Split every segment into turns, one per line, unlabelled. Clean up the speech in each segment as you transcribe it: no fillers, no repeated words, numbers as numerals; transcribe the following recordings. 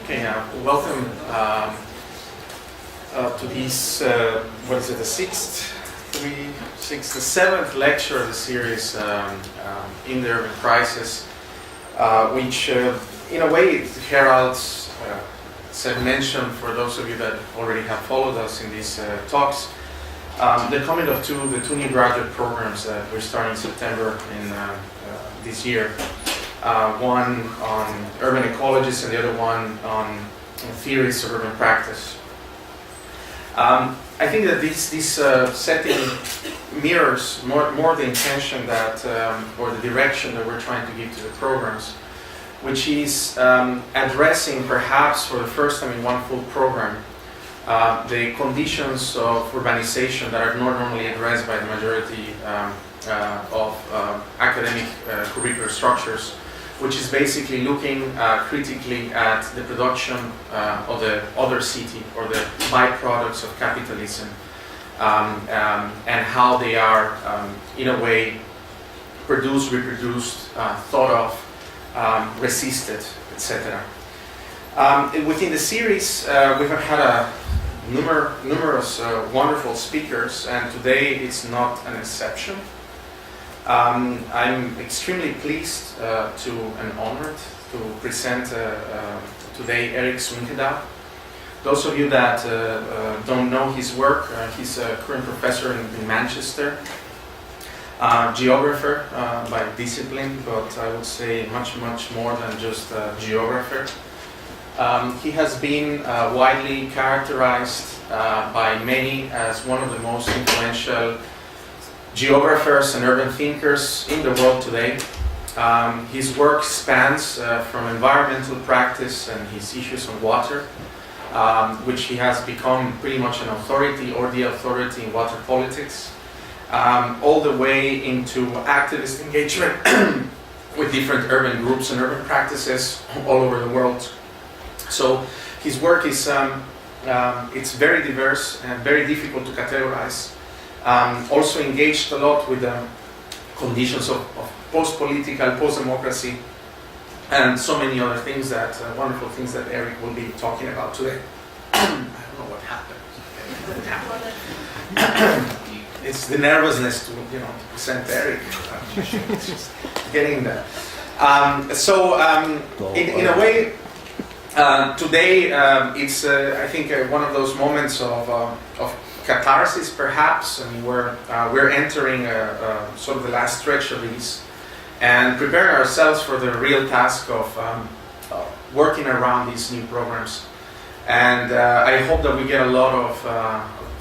Okay, welcome to this, what is it, the seventh lecture of the series in the urban crisis, which in a way it heralds, as I mentioned for those of you that already have followed us in these talks, the coming of the two new graduate programs that we're starting in September in this year. One on urban ecologists and the other one on theories of urban practice. I think that this setting mirrors more the intention that, or the direction that we're trying to give to the programs, which is addressing perhaps for the first time in one full program the conditions of urbanization that are not normally addressed by the majority of academic curricular structures, which is basically looking critically at the production of the other city or the byproducts of capitalism and how they are, in a way, produced, reproduced, thought of, resisted, etc. Within the series, we've had numerous wonderful speakers, and today it's not an exception. I'm extremely pleased and honored to present today Erik Swinkedal. Those of you that don't know his work, he's a current professor in Manchester, geographer by discipline, but I would say much more than just a geographer. He has been widely characterized by many as one of the most influential geographers and urban thinkers in the world today. His work spans from environmental practice and his issues on water, which he has become pretty much an authority or the authority in water politics, all the way into activist engagement with different urban groups and urban practices all over the world. So his work is it's very diverse and very difficult to categorize. Also engaged a lot with the conditions of post-political, post-democracy, and so many other things that, wonderful things that Erik will be talking about today. I don't know what happened. It's the nervousness to present Erik. It's just getting there. In a way, today it's I think one of those moments of catharsis, perhaps. I mean, we're entering sort of the last stretch of these and preparing ourselves for the real task of working around these new programs. And I hope that we get a lot of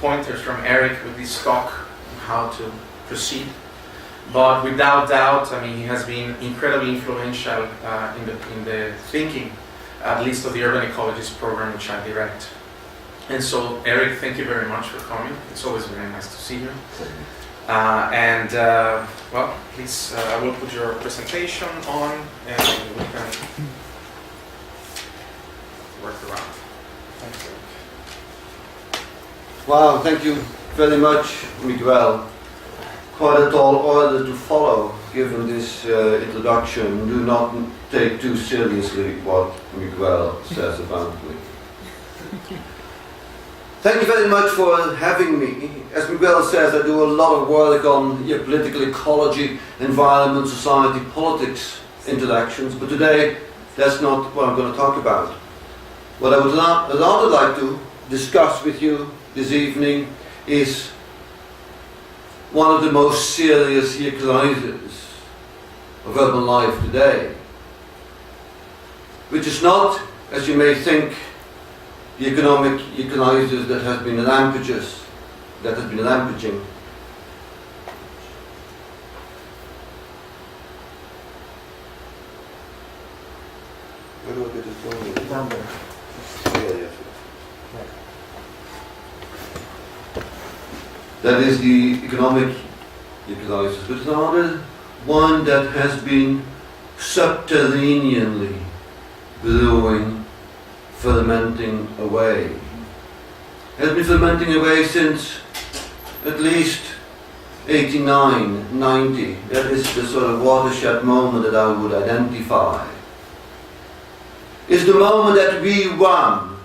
pointers from Erik with this talk on how to proceed. But without doubt, I mean, he has been incredibly influential in the thinking, at least of the Urban Ecologist program, which I direct. And so, Erik, thank you very much for coming. It's always very nice to see you. Well, please, I will put your presentation on and we can work around. Thank you.
Wow, thank you very much, Miguel. Quite a tall order to follow, given this introduction. Do not take too seriously what Miguel says about me. Thank you very much for having me. As Miguel says, I do a lot of work on political ecology, environment, society, politics interactions, but today that's not what I'm going to talk about. What I would rather like to discuss with you this evening is one of the most serious crises of urban life today, which is not, as you may think, the economic crisis that has been rampaging. Where do I get it going?
Down there.
Yes. That is the economic crisis, but rather one that has been subterraneanly brewing, fermenting away. Has been fermenting away since at least 89, 90. That is the sort of watershed moment that I would identify. is the moment that we won.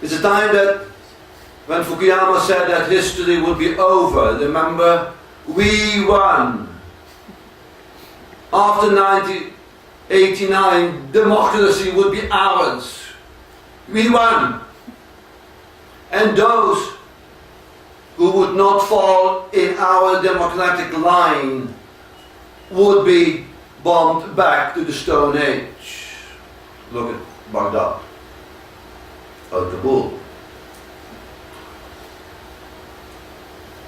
It's a time that when Fukuyama said that history would be over, remember, we won. After 1989, democracy would be ours. We won. And those who would not fall in our democratic line would be bombed back to the Stone Age. Look at Baghdad or Kabul.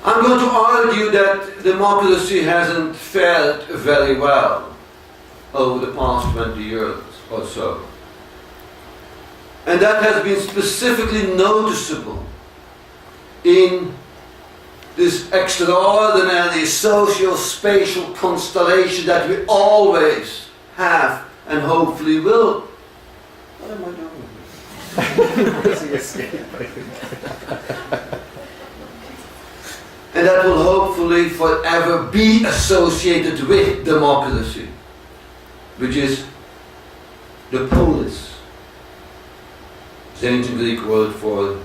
I'm going to argue that democracy hasn't fared very well over the past 20 years or so. And that has been specifically noticeable in this extraordinary socio-spatial constellation that we always have and hopefully will. What am I doing? And that will hopefully forever be associated with democracy, which is the polis. It's the ancient Greek word for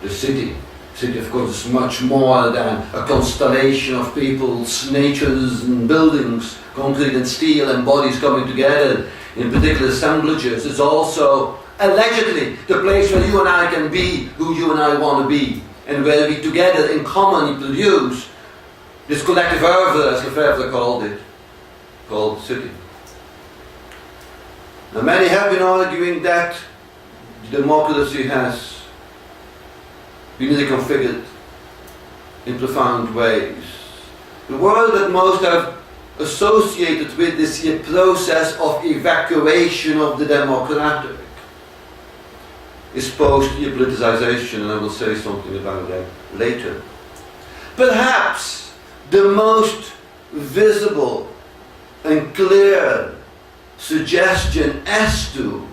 the city. City, of course, is much more than a constellation of people's natures and buildings, concrete and steel and bodies coming together in particular assemblages. It's also, allegedly, the place where you and I can be who you and I want to be, and where we together in common produce this collective oeuvre, as Lefebvre called it, called city. Now, many have been arguing that democracy has been reconfigured in profound ways. The word that most have associated with this here process of evacuation of the democratic is post-politicization, and I will say something about that later. Perhaps the most visible and clear suggestion as to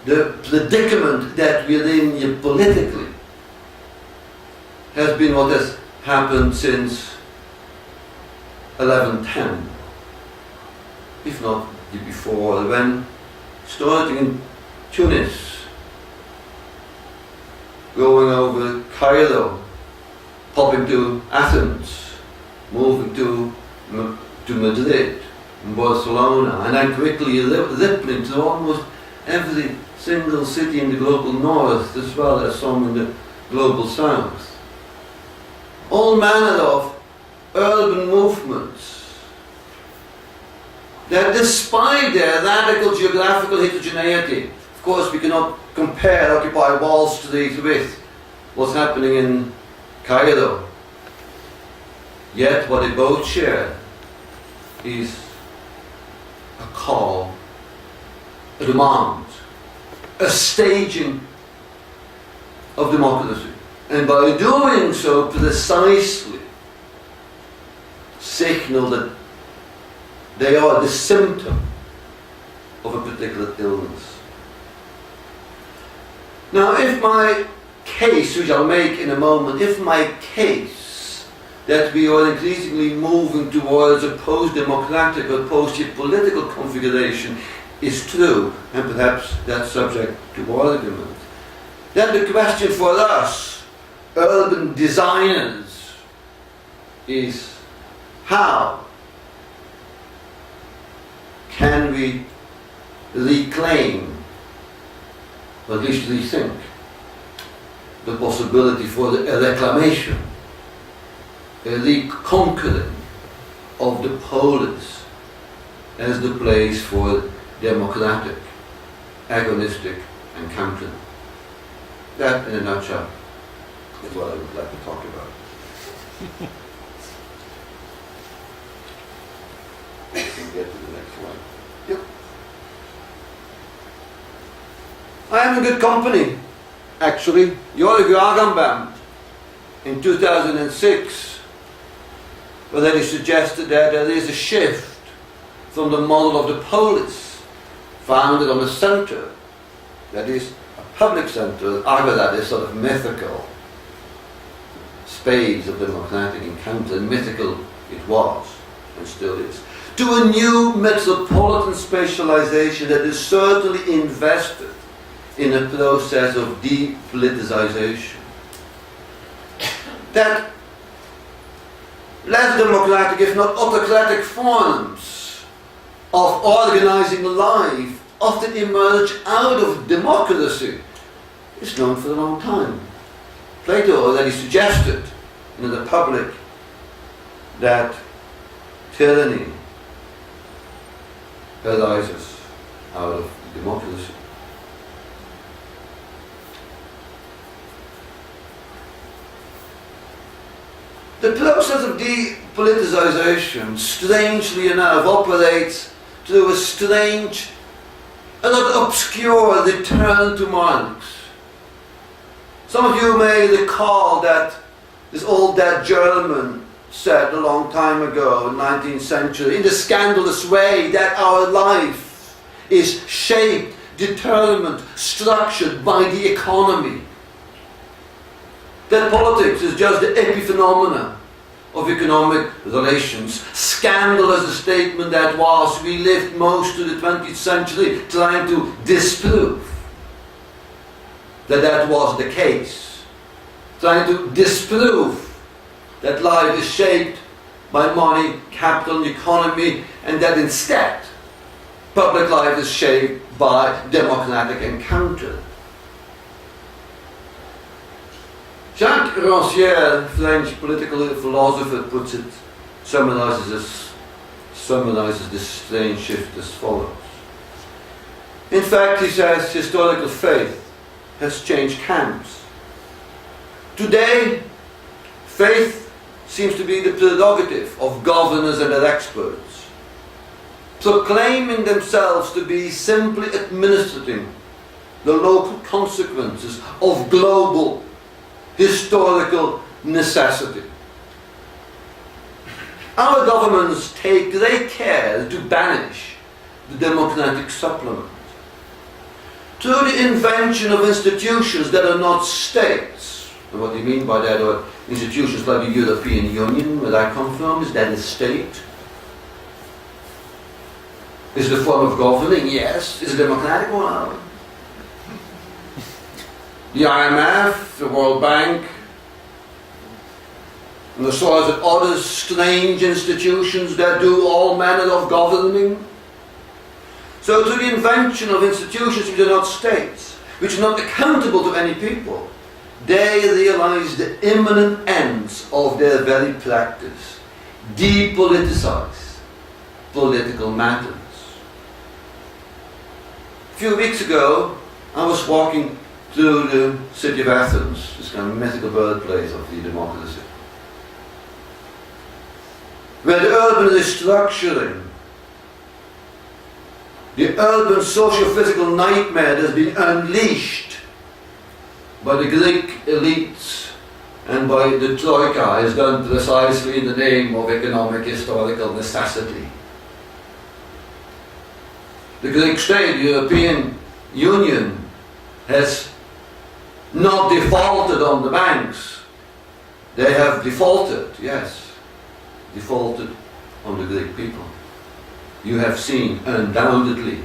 the predicament that we're in here politically has been what has happened since 1110, if not before, when starting in Tunis, going over Cairo, popping to Athens, moving to Madrid, and Barcelona, and then quickly rippling to almost every single city in the global north as well as some in the global south. All manner of urban movements that, despite their radical geographical heterogeneity, of course we cannot compare Occupy Wall Street with what's happening in Cairo, yet what they both share is a call, a demand, a staging of democracy. And by doing so, precisely signal that they are the symptom of a particular illness. Now, if my case, which I'll make in a moment, if my case that we are increasingly moving towards a post-democratic or post-political configuration is true, and perhaps that's subject to argument, then the question for us, urban designers, is how can we reclaim, or at least rethink, the possibility for a reclamation, a reconquering of the polis as the place for democratic, agonistic encountering. That, in a nutshell, is what I would like to talk about. We can get to the next one. Yep. I am in good company, actually. Jorg Agamben, in 2006, where he suggested that there is a shift from the model of the polis, founded on a center, that is, a public center, Agora, this sort of mythical space of democratic encounter, and mythical it was, and still is, to a new metropolitan important specialization that is certainly invested in a process of depoliticization. That less democratic, if not autocratic forms of organizing life often emerge out of democracy is known for a long time. Plato already suggested in the Republic that tyranny arises out of democracy. The process of depoliticization, strangely enough, operates through a strange, a not obscure return to Marx. Some of you may recall that this old dead German said a long time ago, in the 19th century, in the scandalous way that our life is shaped, determined, structured by the economy. That politics is just the epiphenomena of economic relations. Scandalous a statement that was. We lived most of the 20th century trying to disprove that was the case. Trying to disprove that life is shaped by money, capital, and economy, and that instead public life is shaped by democratic encounter. Jacques Rancière, French political philosopher, puts it, summarizes this strange shift as follows. In fact, he says, historical faith has changed camps. Today, faith seems to be the prerogative of governors and their experts, proclaiming themselves to be simply administering the local consequences of global historical necessity. Our governments take great care to banish the democratic supplement through the invention of institutions that are not states. And what do you mean by that? Are institutions like the European Union, where I come from, is that a state? Is it a form of governing? Yes. Is it democratic? Well, the IMF, the World Bank, and the sorts of other strange institutions that do all manner of governing. So through the invention of institutions which are not states, which are not accountable to any people, they realize the imminent ends of their very practice. Depoliticize political matters. A few weeks ago, I was walking through the city of Athens, this kind of mythical birthplace of the democracy, where the urban restructuring, the urban socio-physical nightmare that has been unleashed by the Greek elites and by the Troika is done precisely in the name of economic historical necessity. The Greek state, the European Union, has not defaulted on the banks. They have defaulted, yes, defaulted on the Greek people. You have seen, undoubtedly,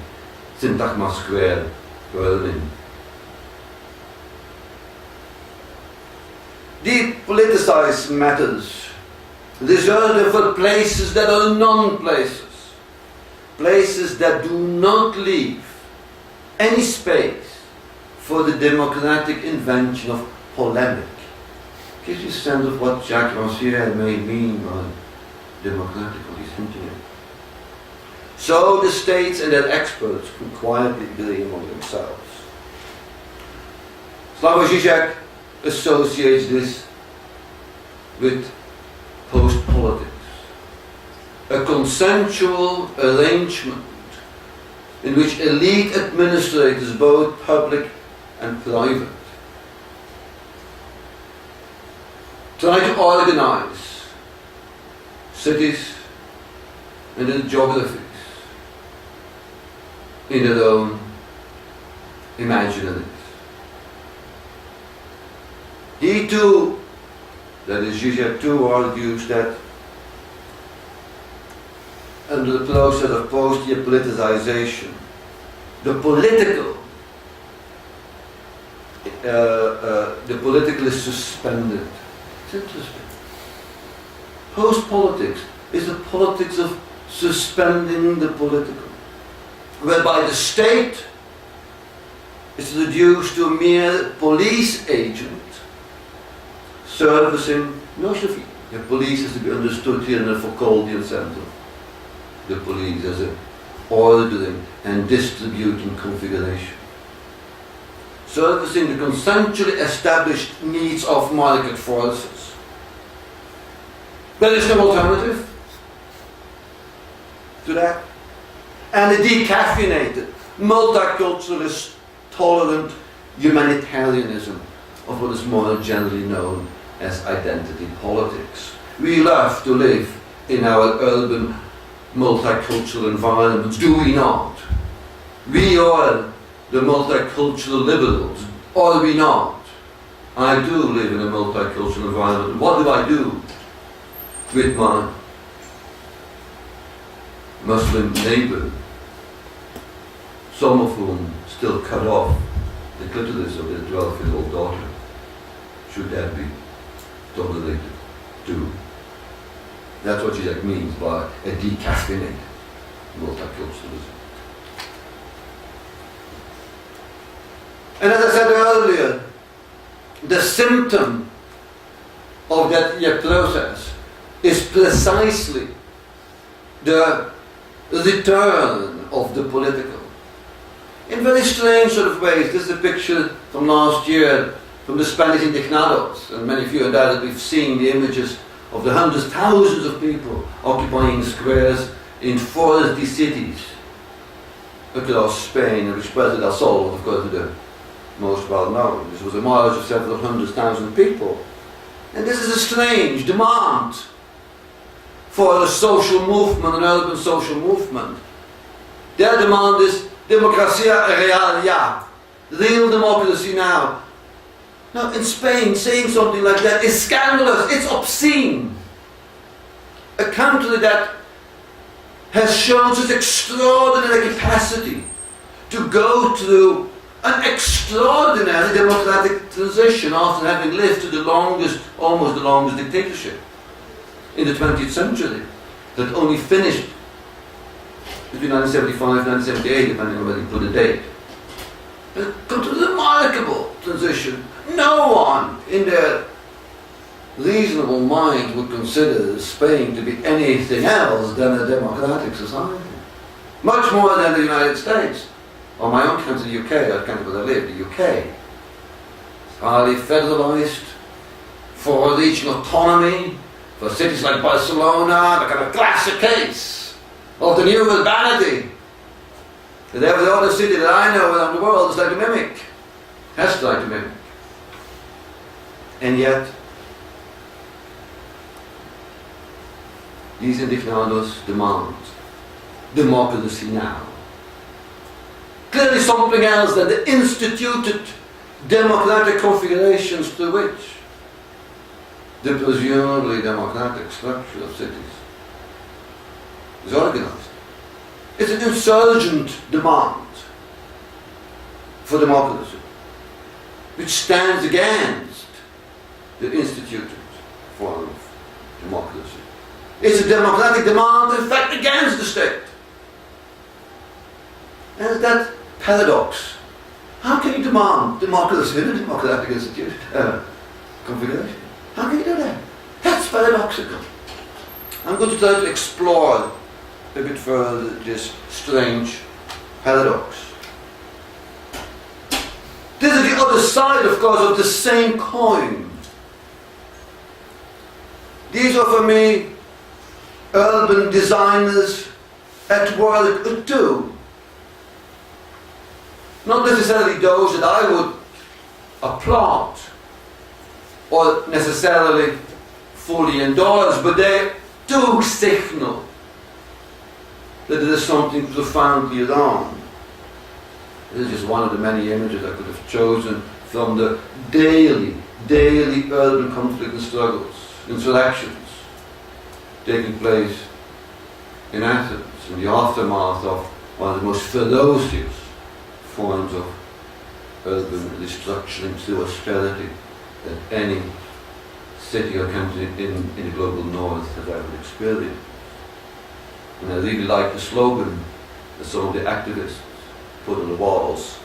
Syntagma Square, Berlin. Depoliticize matters, reserve them for places that are non-places, places that do not leave any space for the democratic invention of polemic. Gives you a sense of what Jacques Rancière may mean by democratic, what he's hinting at. So the states and their experts can quietly agree among themselves. Slavoj Žižek associates this with post-politics, a consensual arrangement in which elite administrators, both public and private, try to organize cities and their geographies in their own imaginaries. He too, that is Zizek too, argues that under the process of post-politicization. The political is suspended. It's interesting. Post-politics is the politics of suspending the political, whereby the state is reduced to a mere police agent servicing no Shafi. The police is to be understood here in a Foucauldian sense of the police as an ordering and distributing configuration, servicing the consensually established needs of market forces. There is no alternative to that. And a decaffeinated, multiculturalist, tolerant humanitarianism of what is more generally known as identity politics. We love to live in our urban multicultural environments, do we not? We are the multicultural liberals, are we not? I do live in a multicultural environment. What do I do with my Muslim neighbour, some of whom still cut off the clitoris of their 12-year-old daughter? Should that be tolerated too? That's what Zizek means by a decaffeinated multiculturalism. And as I said earlier, the symptom of that process is precisely the return of the political. In very strange sort of ways. This is a picture from last year from the Spanish Indignados, and many of you that we've seen the images of the hundreds, thousands of people occupying squares in foresty cities across Spain, which Puerto del Sol, of course, is the most well known. This was a march of several hundred thousand people. And this is a strange demand for a social movement, an urban social movement. Their demand is democracia real ya, real democracy now. Now in Spain, saying something like that is scandalous, it's obscene. A country that has shown such extraordinary capacity to go through an extraordinary democratic transition after having lived through the longest, almost the longest dictatorship in the 20th century, that only finished between 1975 and 1978, depending on whether you put a date. It's got a remarkable transition. No one in their reasonable mind would consider Spain to be anything else than a democratic society. Much more than the United States. Or my own country, the UK, that country where I live, the UK. It's highly federalised, for regional autonomy, for cities like Barcelona, the kind of classic case of the new urbanity that every other city that I know around the world is like to mimic, has tried to mimic. And yet, these indignados demand democracy now. Clearly something else than the instituted democratic configurations through which the presumably democratic structure of cities is organized. It's an insurgent demand for democracy, which stands against the instituted form of democracy. It's a democratic demand, in fact, against the state. And that paradox. How can you demand democracy in a democratic institution, configuration? How can you do that? That's paradoxical. I'm going to try to explore a bit further this strange paradox. This is the other side, of course, of the same coin. These are, for me, urban designers at work too. Not necessarily those that I would applaud or necessarily fully endorse, but they do signal that there is something profoundly wrong. This is just one of the many images I could have chosen from the daily urban conflict and struggles, insurrections taking place in Athens, in the aftermath of one of the most ferocious forms of urban restructuring through austerity that any city or country in the global north has ever experienced. And I really like the slogan that some of the activists put on the walls: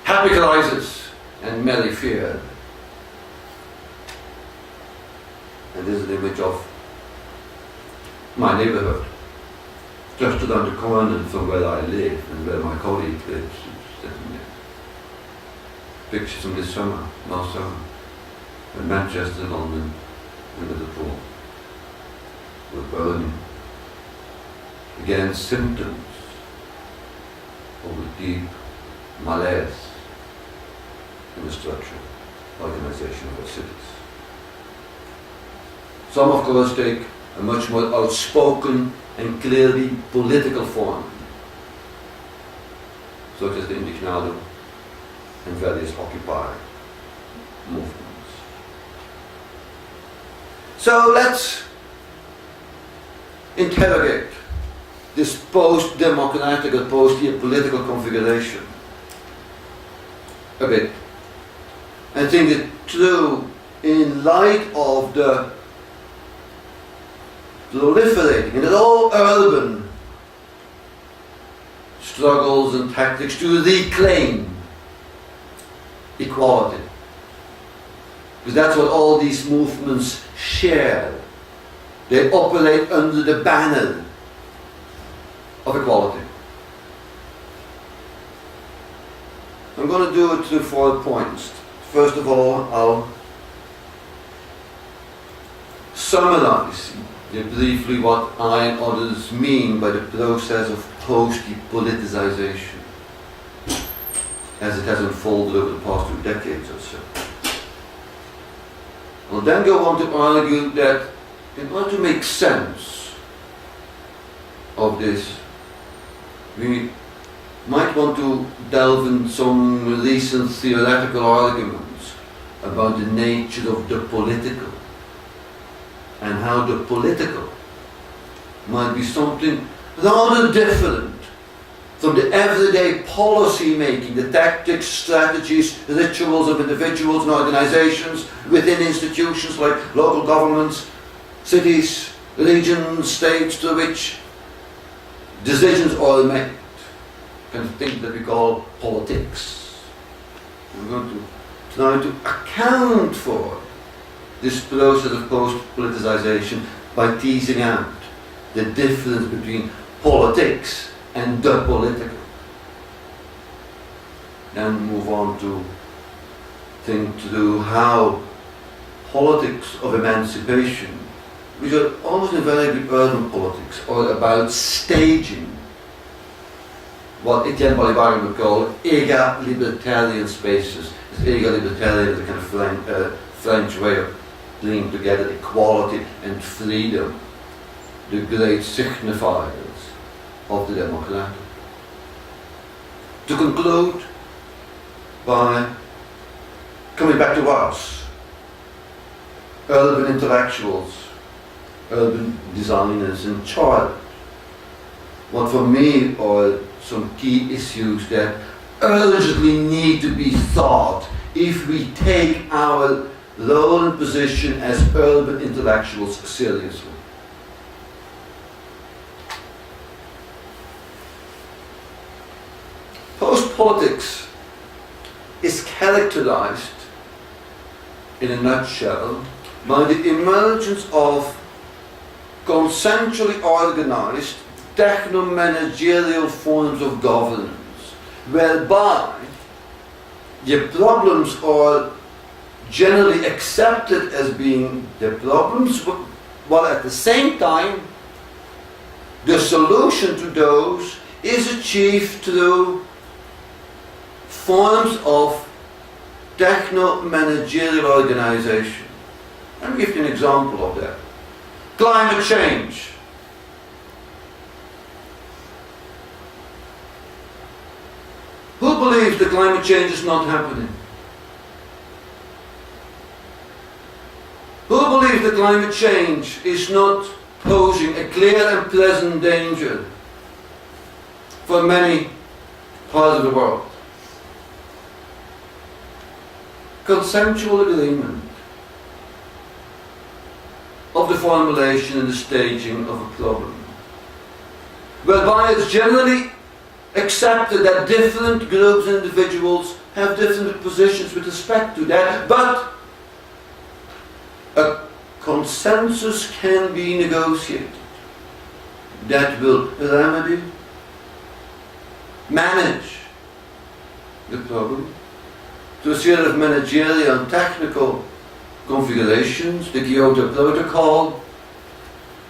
happy crisis and merry fear. And this is an image of my neighbourhood, just around the corner from where I live and where my colleague lives. Pictures from this summer, last summer, in Manchester, London, and Liverpool were burning. Again, symptoms of a deep malaise in the structure, organisation of our cities. Some, of course, take a much more outspoken and clearly political form, such as the Indignado and various Occupy movements. So let's interrogate this post-democratic or post-political configuration a bit, and think it through in light of the proliferating and all urban struggles and tactics to reclaim equality. Because that's what all these movements share. They operate under the banner of equality. I'm going to do it through 4 points. First of all, I'll summarize briefly what I and others mean by the process of post-politicization as it has unfolded over the past 2 decades or so. I'll then go on to argue that in order to make sense of this, we might want to delve in some recent theoretical arguments about the nature of the political and how the political might be something rather different from the everyday policy making, the tactics, strategies, rituals of individuals and organizations within institutions like local governments, cities, regions, states, through which decisions are made. Kind of thing that we call politics. We're going to try to account for this process of post-politicization by teasing out the difference between politics and the political. Then move on to think through how politics of emancipation, which are almost invariably urban politics, are about staging what Etienne Balibar would call ega-libertarian spaces. Ega-libertarian is a kind of French way of bringing together equality and freedom, the great signifiers of the democratic. To conclude by coming back to us, urban intellectuals, urban designers in charge, what for me are some key issues that urgently need to be thought if we take our role and position as urban intellectuals seriously. Post-politics is characterized, in a nutshell, by the emergence of consensually organized techno-managerial forms of governance, whereby the problems are generally accepted as being the problems, while at the same time the solution to those is achieved through forms of techno-managerial organization. Let me give you an example of that. Climate change. Who believes that climate change is not happening? Who believes that climate change is not posing a clear and present danger for many parts of the world. Consensual agreement of the formulation and the staging of a problem, whereby it's generally accepted that different groups and individuals have different positions with respect to that, but a consensus can be negotiated that will remedy, manage the problem to a series of managerial and technical configurations, the Kyoto Protocol,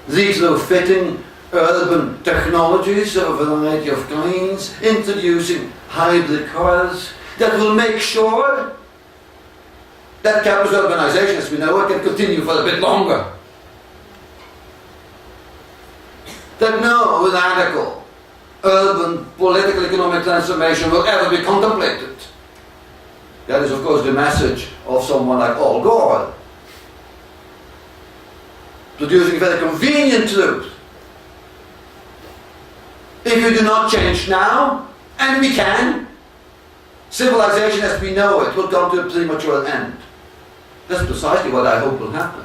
retrofitting urban technologies of a variety of kinds, introducing hybrid cars that will make sure that campus urbanization, as we know it, can continue for a bit longer. That no radical urban political economic transformation will ever be contemplated. That is, of course, the message of someone like Al Gore, producing a very convenient truth. If you do not change now, and we can, civilization as we know it will come to a premature end. That's precisely what I hope will happen.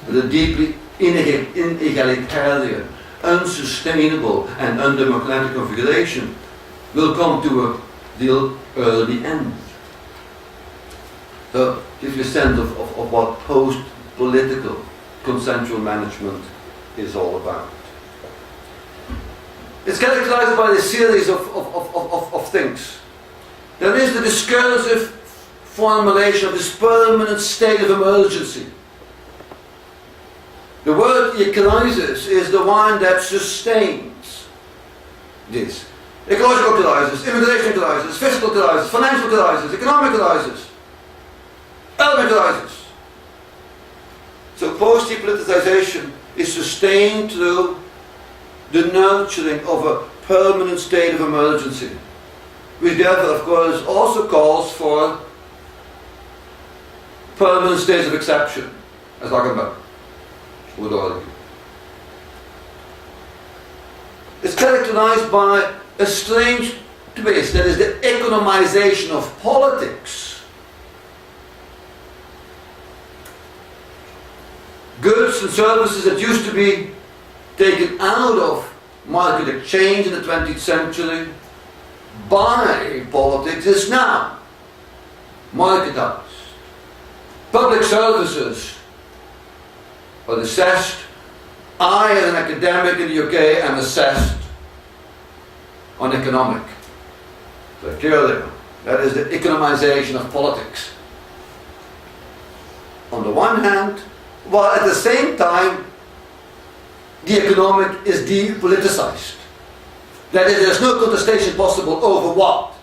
The deeply inegalitarian, unsustainable and undemocratic configuration will come to a real early end. So, gives you a sense of what post-political consensual management is all about. It's characterized by a series of things. There is the discursive formulation of this permanent state of emergency. The word crisis is the one that sustains this. Ecological crisis, immigration crisis, fiscal crisis, financial crisis, economic crisis, urban crisis. So post-depoliticization is sustained through the nurturing of a permanent state of emergency, which therefore, of course, also calls for permanent states of exception, as Achenbach would argue. It's characterized by a strange twist, that is the economization of politics. Goods and services that used to be taken out of market exchange in the 20th century by politics is now marketized. Public services are assessed. I, as an academic in the UK, am assessed on economic criteria. That is the economization of politics. On the one hand, while at the same time the economic is depoliticized. That is, there's no contestation possible over what?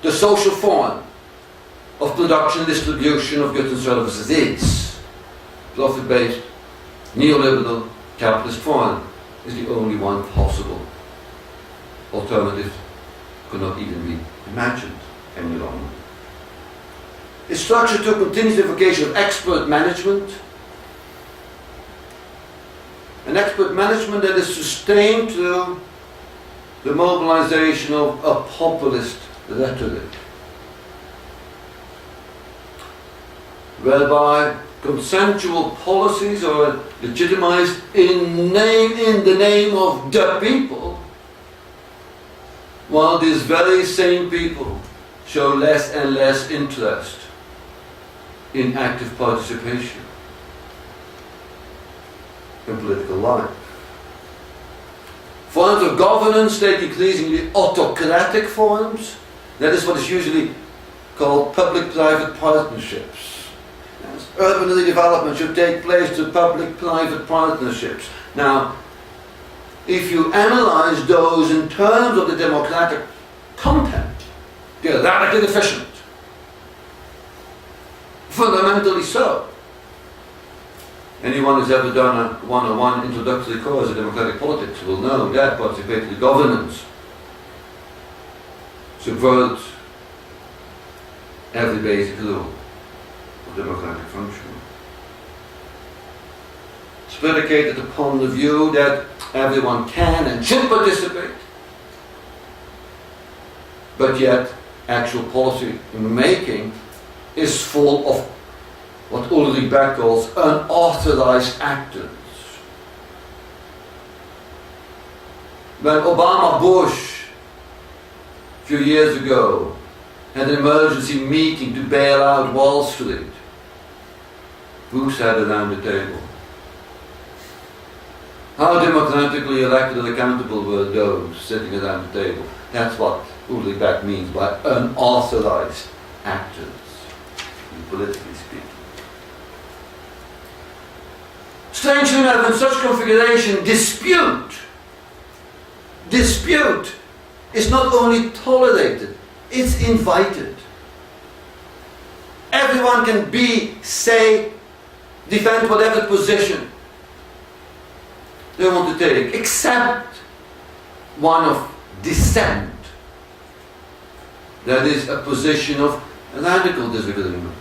The social form of production and distribution of goods and services is. Profit-based, neoliberal, capitalist form is the only one possible. Alternative could not even be imagined any longer. It's structured to a continuous invocation of expert management. An expert management that is sustained through the mobilization of a populist rhetoric, whereby consensual policies are legitimized in the name of the people, while these very same people show less and less interest in active participation in political life. Forms of governance take increasingly autocratic forms. That is what is usually called public-private partnerships. Yes. Urban redevelopment should take place through public-private partnerships. Now, if you analyze those in terms of the democratic content, they are radically deficient. Fundamentally so. Anyone who's ever done a one-on-one introductory course in democratic politics will know that participatory governance subverts every basic rule of democratic function. predicated upon the view that everyone can and should participate, but yet actual policy making is full of what Ulrich Beck calls unauthorized actors. When Obama Bush, a few years ago, had an emergency meeting to bail out Wall Street, who sat around the table? How democratically elected and accountable were those sitting around the table? That's what Ulrich Beck means by unauthorized actors, politically speaking. Strangely enough, in such configuration, dispute is not only tolerated, it's invited. Everyone can say, defend whatever position they want to take, except one of dissent. That is a position of radical disagreement,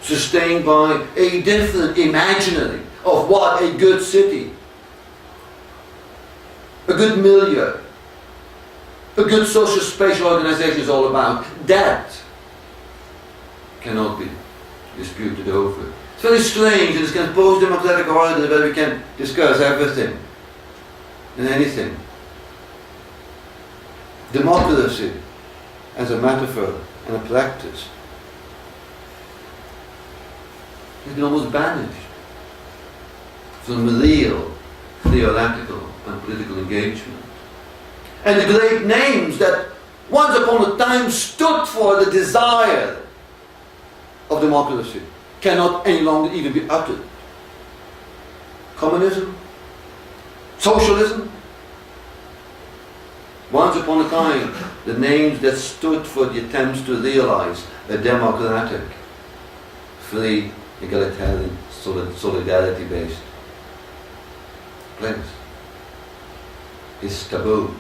sustained by a different imaginary of what a good city, a good milieu, a good social spatial organization is all about. That cannot be disputed over. It's very strange in this kind of post-democratic order where we can discuss everything and anything. Democracy as a metaphor and a practice has been almost banished from real theoretical and political engagement. And the great names that once upon a time stood for the desire of democracy cannot any longer even be uttered. Communism, socialism. Once upon a time, the names that stood for the attempts to realize a democratic, free, egalitarian, solidarity-based place is taboo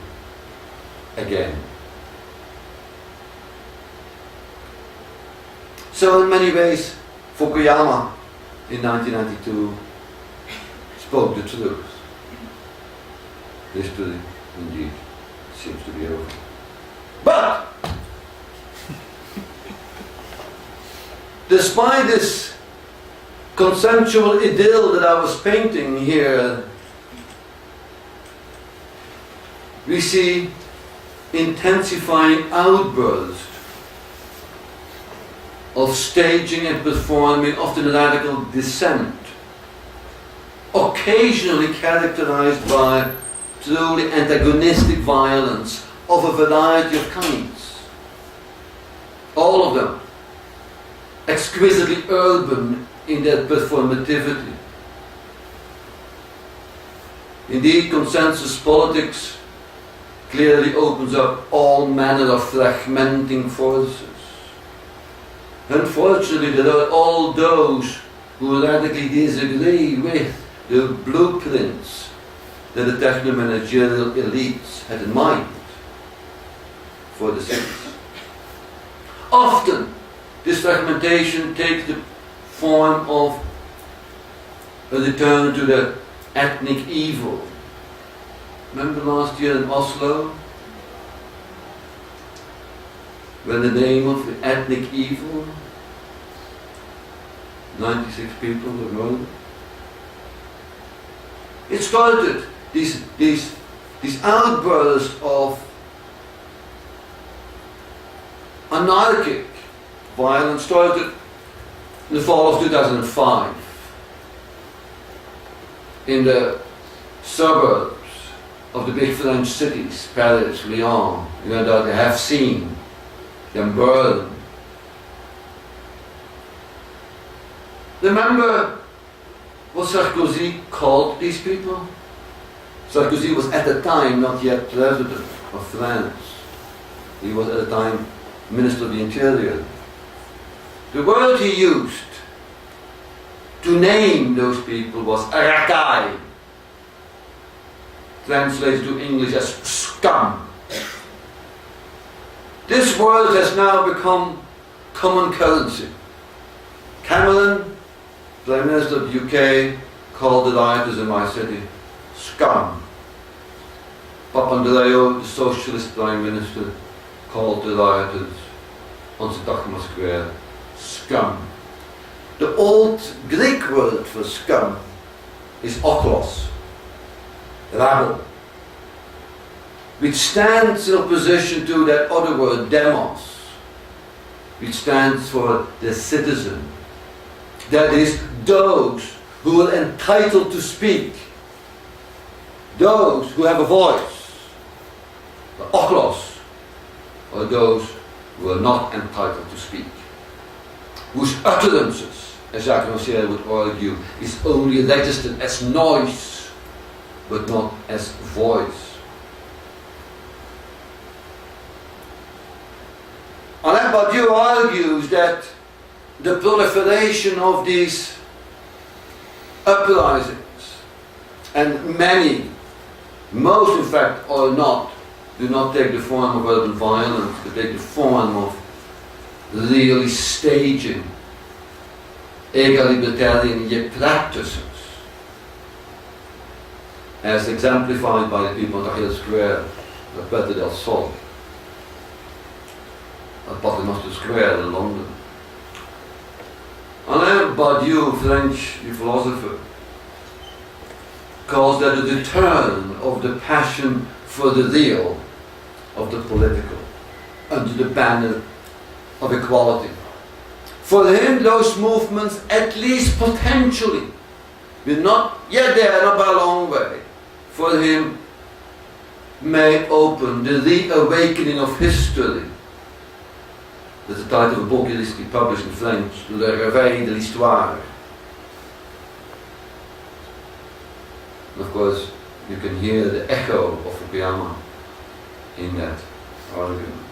again. So in many ways, Fukuyama in 1992 spoke the truth. History, indeed, seems to be over. But despite this conceptual idyll that I was painting here, we see intensifying outbursts of staging and performing often radical dissent, occasionally characterized by truly antagonistic violence of a variety of kinds. All of them exquisitely urban in their performativity. Indeed, consensus politics clearly opens up all manner of fragmenting forces. Unfortunately, there are all those who radically disagree with the blueprints that the techno-managerial elites had in mind for the cities. Often, this fragmentation takes the form of a return to the ethnic evil. Remember last year in Oslo? When the name of the ethnic evil, 96 people were murdered. It started, these outbursts of anarchic violence started in the fall of 2005 in the suburbs of the big French cities, Paris, Lyon. You no doubt have seen them burn. Remember what Sarkozy called these people? Sarkozy was at the time not yet president of France. He was at the time Minister of the Interior. The word he used to name those people was racaille, translated to English as scum. This word has now become common currency. Cameron Prime Minister of the UK called the rioters in my city scum. Papandreou, the Socialist Prime Minister, called the rioters on Syntagma Square scum. The old Greek word for scum is oklos, rabble, which stands in opposition to that other word, demos, which stands for the citizen. That is, those who are entitled to speak, those who have a voice. The oklos are those who are not entitled to speak, whose utterances, as Jacques Rancière would argue, is only registered as noise, but not as voice. Alain Badiou argues that the proliferation of these uprisings, and many, most in fact are not, do not take the form of urban violence, they take the form of really staging egalitarian practices, as exemplified by the people on Tahrir Square at Puerta del Sol, at Paternoster Square in London. Alain Badiou, French philosopher, calls that a return of the passion for the real, of the political, under the banner of equality. For him, those movements, at least potentially, will not yet there, not by a long way, for him, may open the reawakening of history. That's the title of a book he recently published in French, Le Réveil de l'Histoire. And of course, you can hear the echo of Fukuyama in that argument.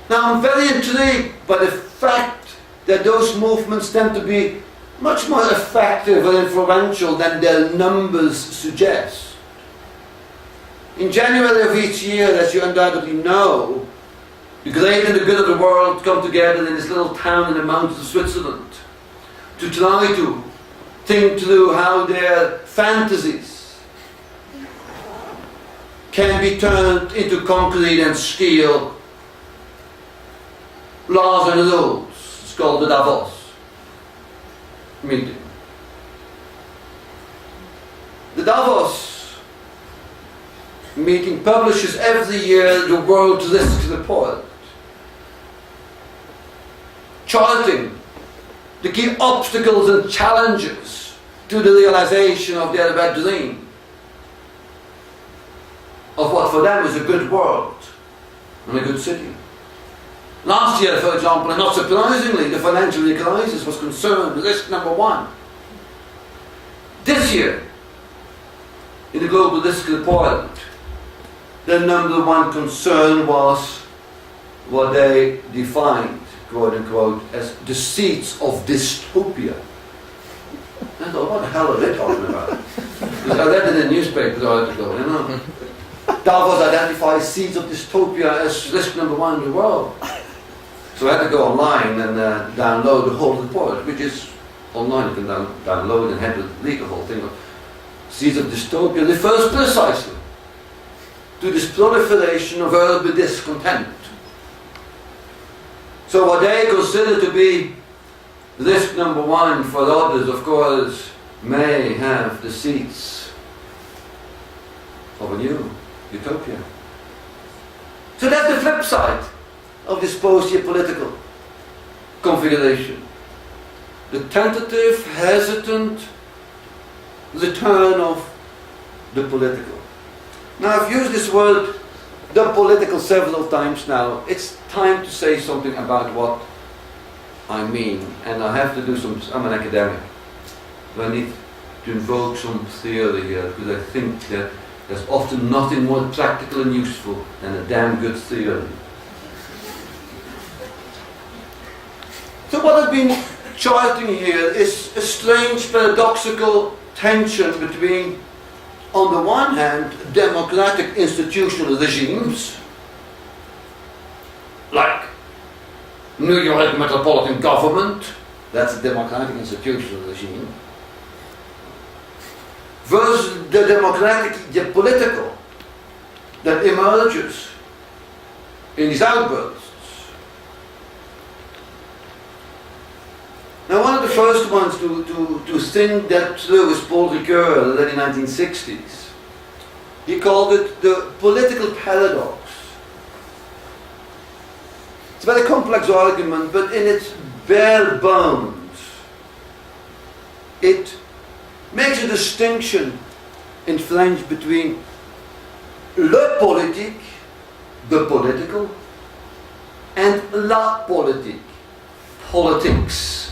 Now, I'm very intrigued by the fact that those movements tend to be much more effective and influential than their numbers suggest. In January of each year, as you undoubtedly know, the great and the good of the world come together in this little town in the mountains of Switzerland to try to think through how their fantasies can be turned into concrete and steel laws and rules. It's called the Davos meeting. The Davos meeting publishes every year the World Risk Report, charting the key obstacles and challenges to the realization of their bad dream of what for them is a good world and a good city. Last year, for example, and not surprisingly, the financial crisis was concerned risk number one. This year, in the Global Risk Report, the number one concern was what they defined, quote unquote, as the seeds of dystopia. I thought, what the hell are they talking about? Because I read in the newspaper article, you know. Davos identifies seeds of dystopia as risk number one in the world. So I had to go online and download the whole report, which is online. You can download and have to read the whole thing. Seeds of dystopia refers precisely to this proliferation of urban discontent. So what they consider to be risk number one for others, of course, may have the seeds of a new utopia. So that's the flip side of this post-political configuration. The tentative, hesitant return of the political. Now, I've used this word, the political, several times now. It's time to say something about what I mean. And I have to do some, I'm an academic. So I need to invoke some theory here, because I think that there's often nothing more practical and useful than a damn good theory. So what I've been charting here is a strange paradoxical tension between, on the one hand, democratic institutional regimes, like New York metropolitan government, that's a democratic institutional regime, versus the democratic, the political, that emerges in these outbursts. Now, one of the first ones to think that through was Paul Ricoeur in the early 1960s. He called it the political paradox. It's a very complex argument, but in its bare bones, it makes a distinction in French between le politique, the political, and la politique, politics.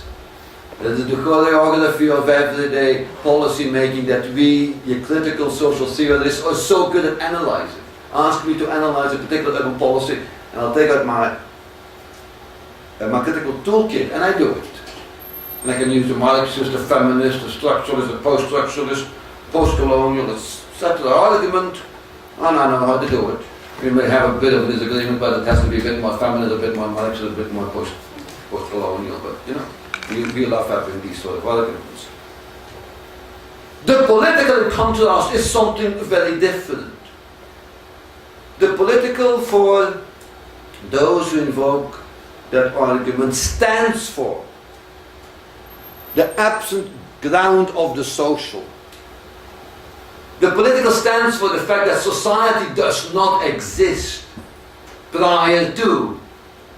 That is the choreography of everyday policy making that we, the critical social theorists, are so good at analysing. Ask me to analyse a particular urban policy, and I'll take out my critical toolkit, and I do it. And I can use the Marxist, the feminist, the structuralist, the post-structuralist, post-colonial, etc. argument, and I know how to do it. We may have a bit of a disagreement, but it has to be a bit more feminist, a bit more Marxist, a bit more post-colonial, but you know. We love having these sort of arguments. The political, in contrast, is something very different. The political, for those who invoke that argument, stands for the absent ground of the social. The political stands for the fact that society does not exist prior to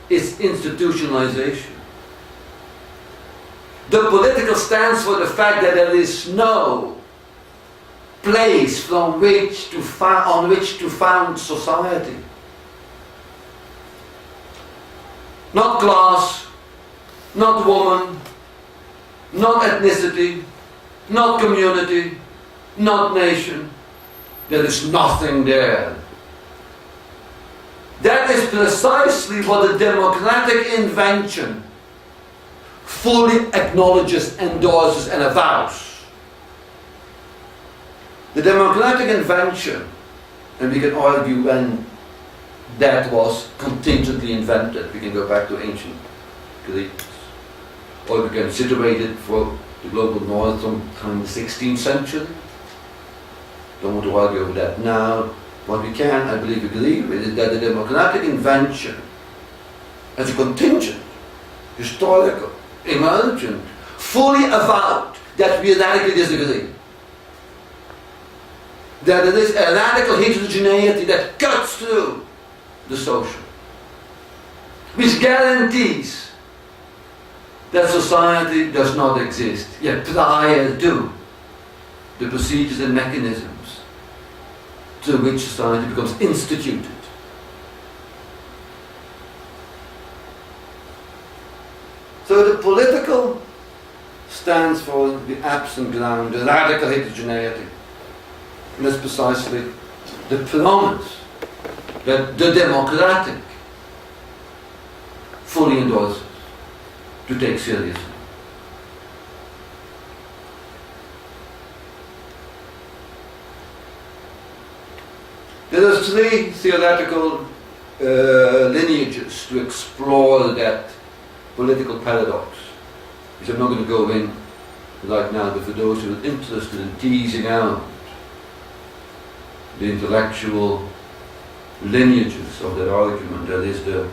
its institutionalization. The political stands for the fact that there is no place on which to found society. Not class, not woman, not ethnicity, not community, not nation. There is nothing there. That is precisely what the democratic invention fully acknowledges, endorses, and avows. The democratic invention, and we can argue when that was contingently invented. We can go back to ancient Greeks, or we can situate it for the global north sometime in the 16th century. Don't want to argue over that now. What we can, I believe, agree with is that the democratic invention, as a contingent, historical, emergent, fully avowed that we radically disagree. That there is a radical heterogeneity that cuts through the social, which guarantees that society does not exist, yet prior to the procedures and mechanisms through which society becomes instituted. So the political stands for the absent ground, the radical heterogeneity. And that's precisely the promise that the democratic fully endorses to take seriously. There are three theoretical lineages to explore that political paradox, which I'm not going to go in right now, but for those who are interested in teasing out the intellectual lineages of that argument, that is the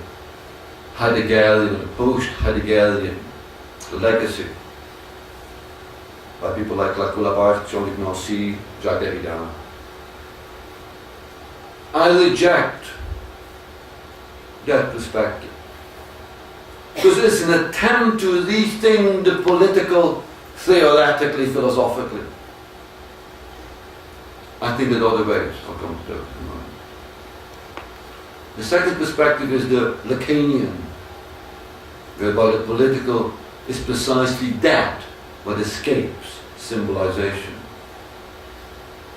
Heideggerian, the post-Heideggerian, the legacy by people like Lacoue-Labarthe, Jean-Luc Nancy, Jacques Derrida. I reject that perspective, because it's an attempt to rethink the political theoretically, philosophically. I think there are other ways. I'll come to those in a moment. The second perspective is the Lacanian, whereby the political is precisely that what escapes symbolization.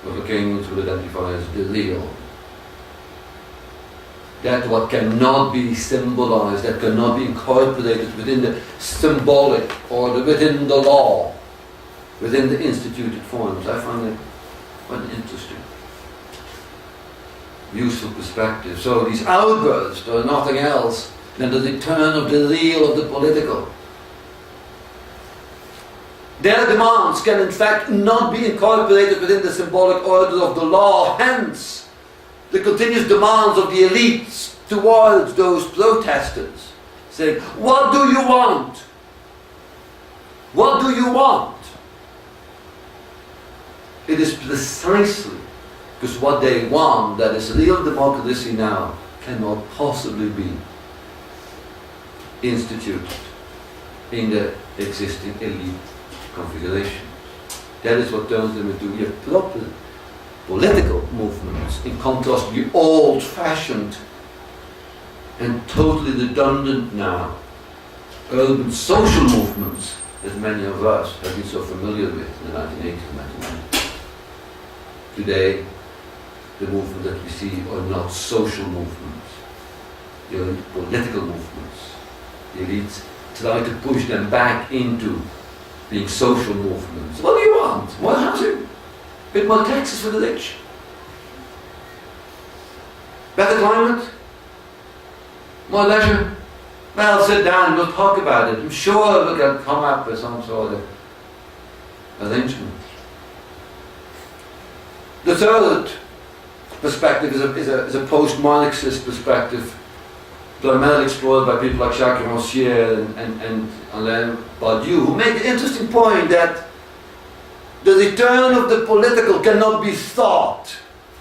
What Lacanians would identify as the real. That what cannot be symbolized, that cannot be incorporated within the symbolic or within the law, within the instituted forms. I find it quite interesting, useful perspective. So these outbursts are nothing else than the return of the real of the political. Their demands can in fact not be incorporated within the symbolic order of the law, hence the continuous demands of the elites towards those protesters, saying, what do you want? What do you want? It is precisely because what they want, that is real democracy now, cannot possibly be instituted in the existing elite configuration. That is what turns them into proper political movements, in contrast to the old-fashioned and totally redundant now urban social movements that many of us have been so familiar with in the 1980s and 1990s. Today, the movements that we see are not social movements, they are political movements. The elites try to push them back into being social movements. What do you want? More housing? A bit more taxes for the rich? Better climate? More leisure? Well, sit down, we'll talk about it. I'm sure we can come up with some sort of arrangement. The third perspective is a post-Marxist perspective, primarily explored by people like Jacques Rancière and Alain Badiou, who make the interesting point that the return of the political cannot be thought,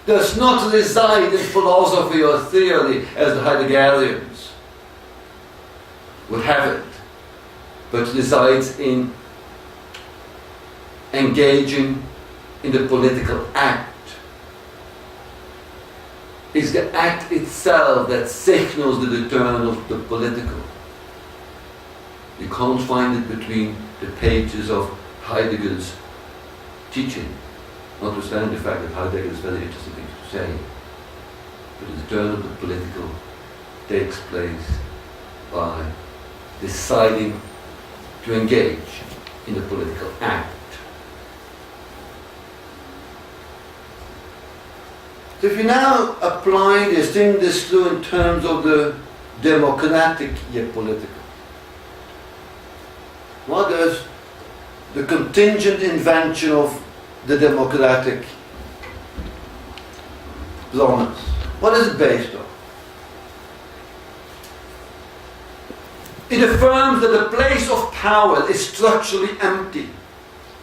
does not reside in philosophy or theory as the Heideggerians would have it, but resides in engaging in the political act. It's the act itself that signals the return of the political. You can't find it between the pages of Heidegger's teaching, notwithstanding the fact that Heidegger has very interesting things to say. But the return of the political takes place by deciding to engage in the political act. So if you now apply this, think this through in terms of the democratic yet political. What does the contingent invention of the democratic promise, what is it based on? It affirms that the place of power is structurally empty,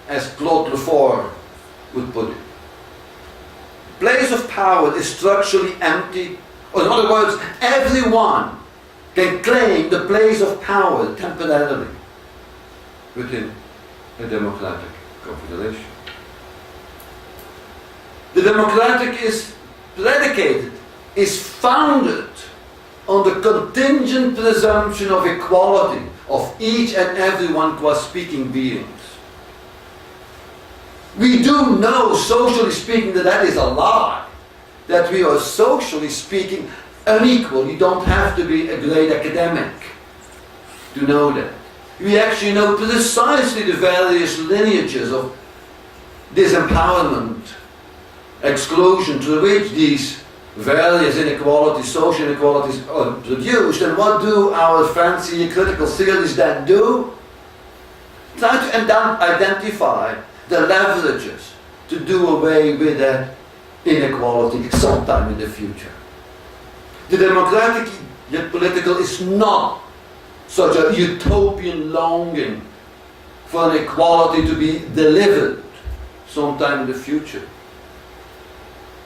as Claude Lefort would put it. Place of power is structurally empty, or in other words, everyone can claim the place of power temporarily within a democratic configuration. The democratic is predicated, is founded on the contingent presumption of equality of each and every one qua speaking beings. We do know, socially speaking, that that is a lie. That we are, socially speaking, unequal. You don't have to be a great academic to know that. We actually know precisely the various lineages of disempowerment, exclusion, through which these various inequalities, social inequalities are produced. And what do our fancy critical theories then do? Try to identify the leverages to do away with that inequality sometime in the future. The democratic yet political is not such a utopian longing for an equality to be delivered sometime in the future.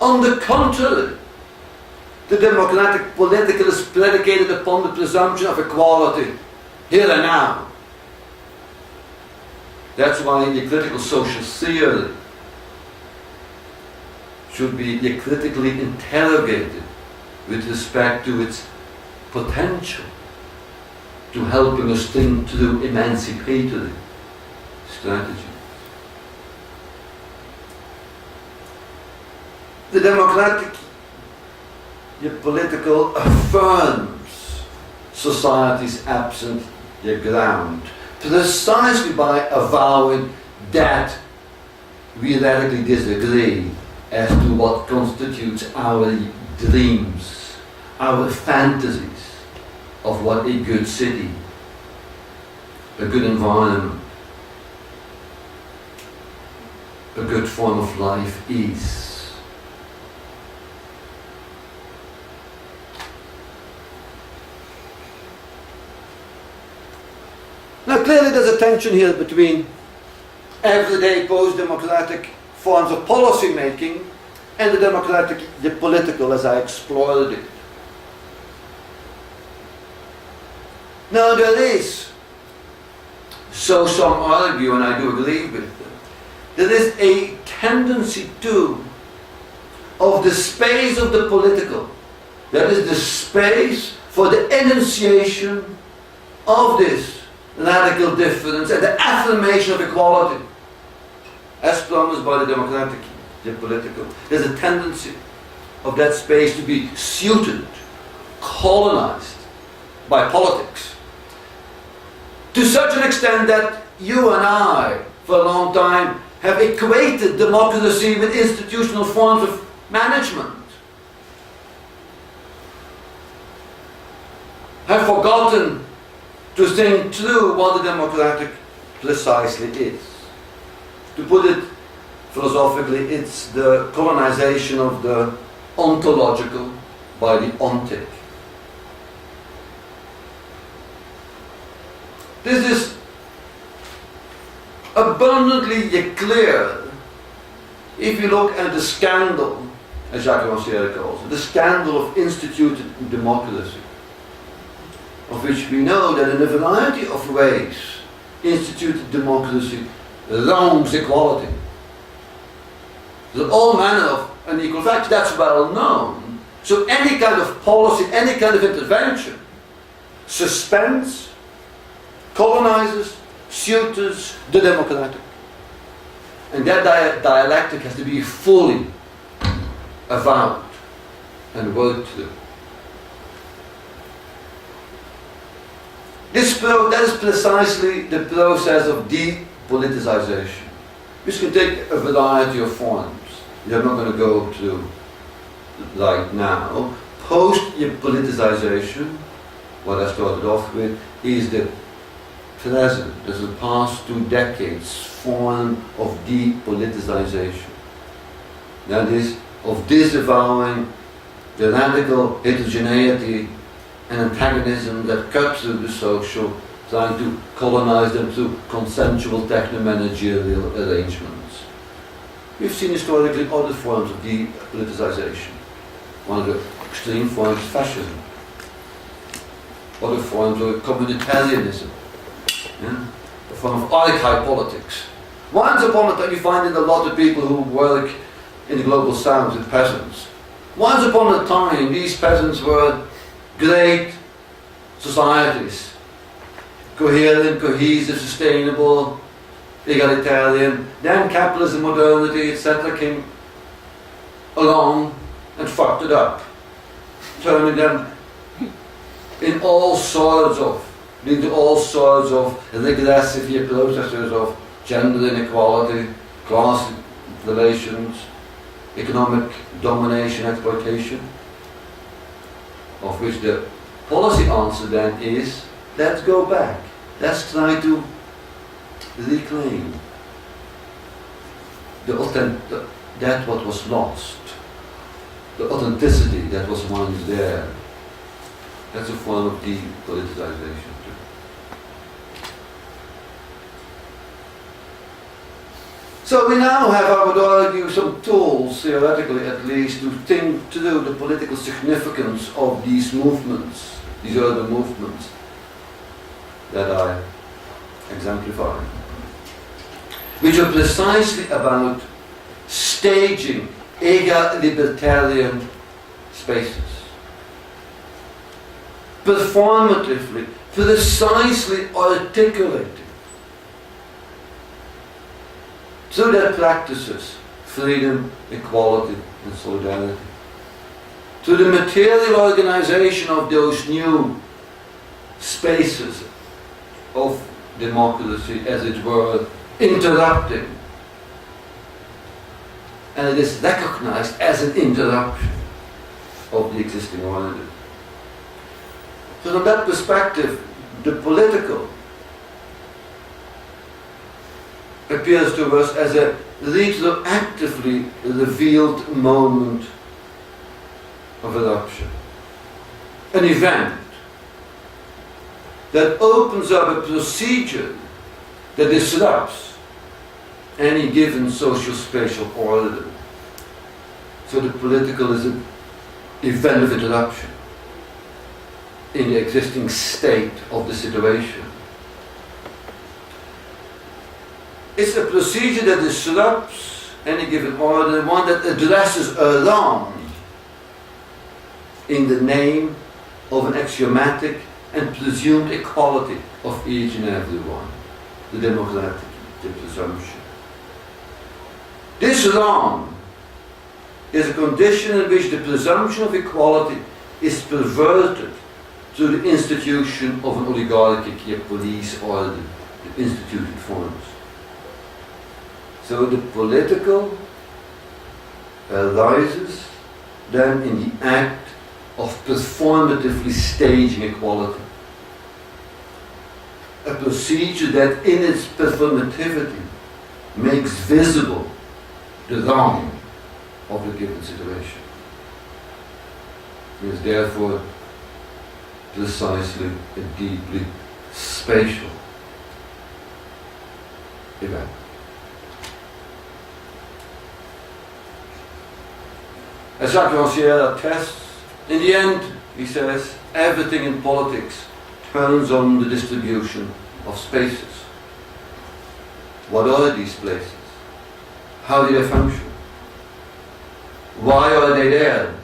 On the contrary, the democratic political is predicated upon the presumption of equality here and now. That's why the critical social theory should be critically interrogated with respect to its potential to helping us think through emancipatory strategies. The democratic yet political affirms society's absent yet ground, precisely by avowing that we radically disagree as to what constitutes our dreams, our fantasies, of what a good city, a good environment, a good form of life is. Now clearly there's a tension here between everyday post-democratic forms of policy making and the political as I explored it. Now there is, so some argue, and I do agree with them, there is a tendency too of the space of the political, that is the space for the enunciation of this radical difference and the affirmation of equality as promised by the democratic, the political. There's a tendency of that space to be suited, colonized by politics to such an extent that you and I for a long time have equated democracy with institutional forms of management, have forgotten to think through what the democratic precisely is. To put it philosophically, it's the colonization of the ontological by the ontic. This is abundantly clear if you look at the scandal, as Jacques Rancière calls it, the scandal of instituted democracy, of which we know that in a variety of ways instituted democracy wrongs equality. There's all manner of unequal facts, that's well known. So any kind of policy, any kind of intervention suspends, colonizes, suitors the democratic. And that dialectic has to be fully avowed and worked through. That is precisely the process of depoliticization, which can take a variety of forms. I'm not going to go through right now. Post-politicization, what I started off with, is the present, as the past 2 decades, form of depoliticization. That is, of disavowing the radical heterogeneity and antagonism that cuts through the social, trying to colonize them through consensual techno-managerial arrangements. We've seen historically other forms of depoliticization. One of the extreme forms is fascism. Other forms are communitarianism. Yeah? A form of archive politics. Once upon a time, you find it a lot of people who work in the global south with peasants. Once upon a time, these peasants were great societies, coherent, cohesive, sustainable, egalitarian. Then capitalism, modernity, etc. came along and fucked it up, turning them into all sorts of regressive processes of gender inequality, class relations, economic domination, exploitation, of which the policy answer then is, let's go back, let's try to reclaim that what was lost, the authenticity that was once there. That's a form of depoliticization too. So we now have, I would argue, some tools, theoretically at least, to think through the political significance of these movements, these other movements that I exemplify, which are precisely about staging egalitarian spaces, performatively, precisely articulating through their practices freedom, equality, and solidarity. To the material organization of those new spaces of democracy, as it were, interrupting. And it is recognized as an interruption of the existing order. So from that perspective, the political appears to us as a retroactively revealed moment of eruption. An event that opens up a procedure that disrupts any given social spatial order. So the political is an event of interruption in the existing state of the situation. It's a procedure that disrupts any given order, one that addresses a wrong in the name of an axiomatic and presumed equality of each and every one, the democratic presumption. This wrong is a condition in which the presumption of equality is perverted through the institution of an oligarchic police order, the instituted forms. So the political arises then in the act of performatively staging equality. A procedure that in its performativity makes visible the wrong of the given situation. It is therefore precisely a deeply spatial event. As Jacques Rancière attests, in the end, he says, everything in politics turns on the distribution of spaces. What are these places? How do they function? Why are they there?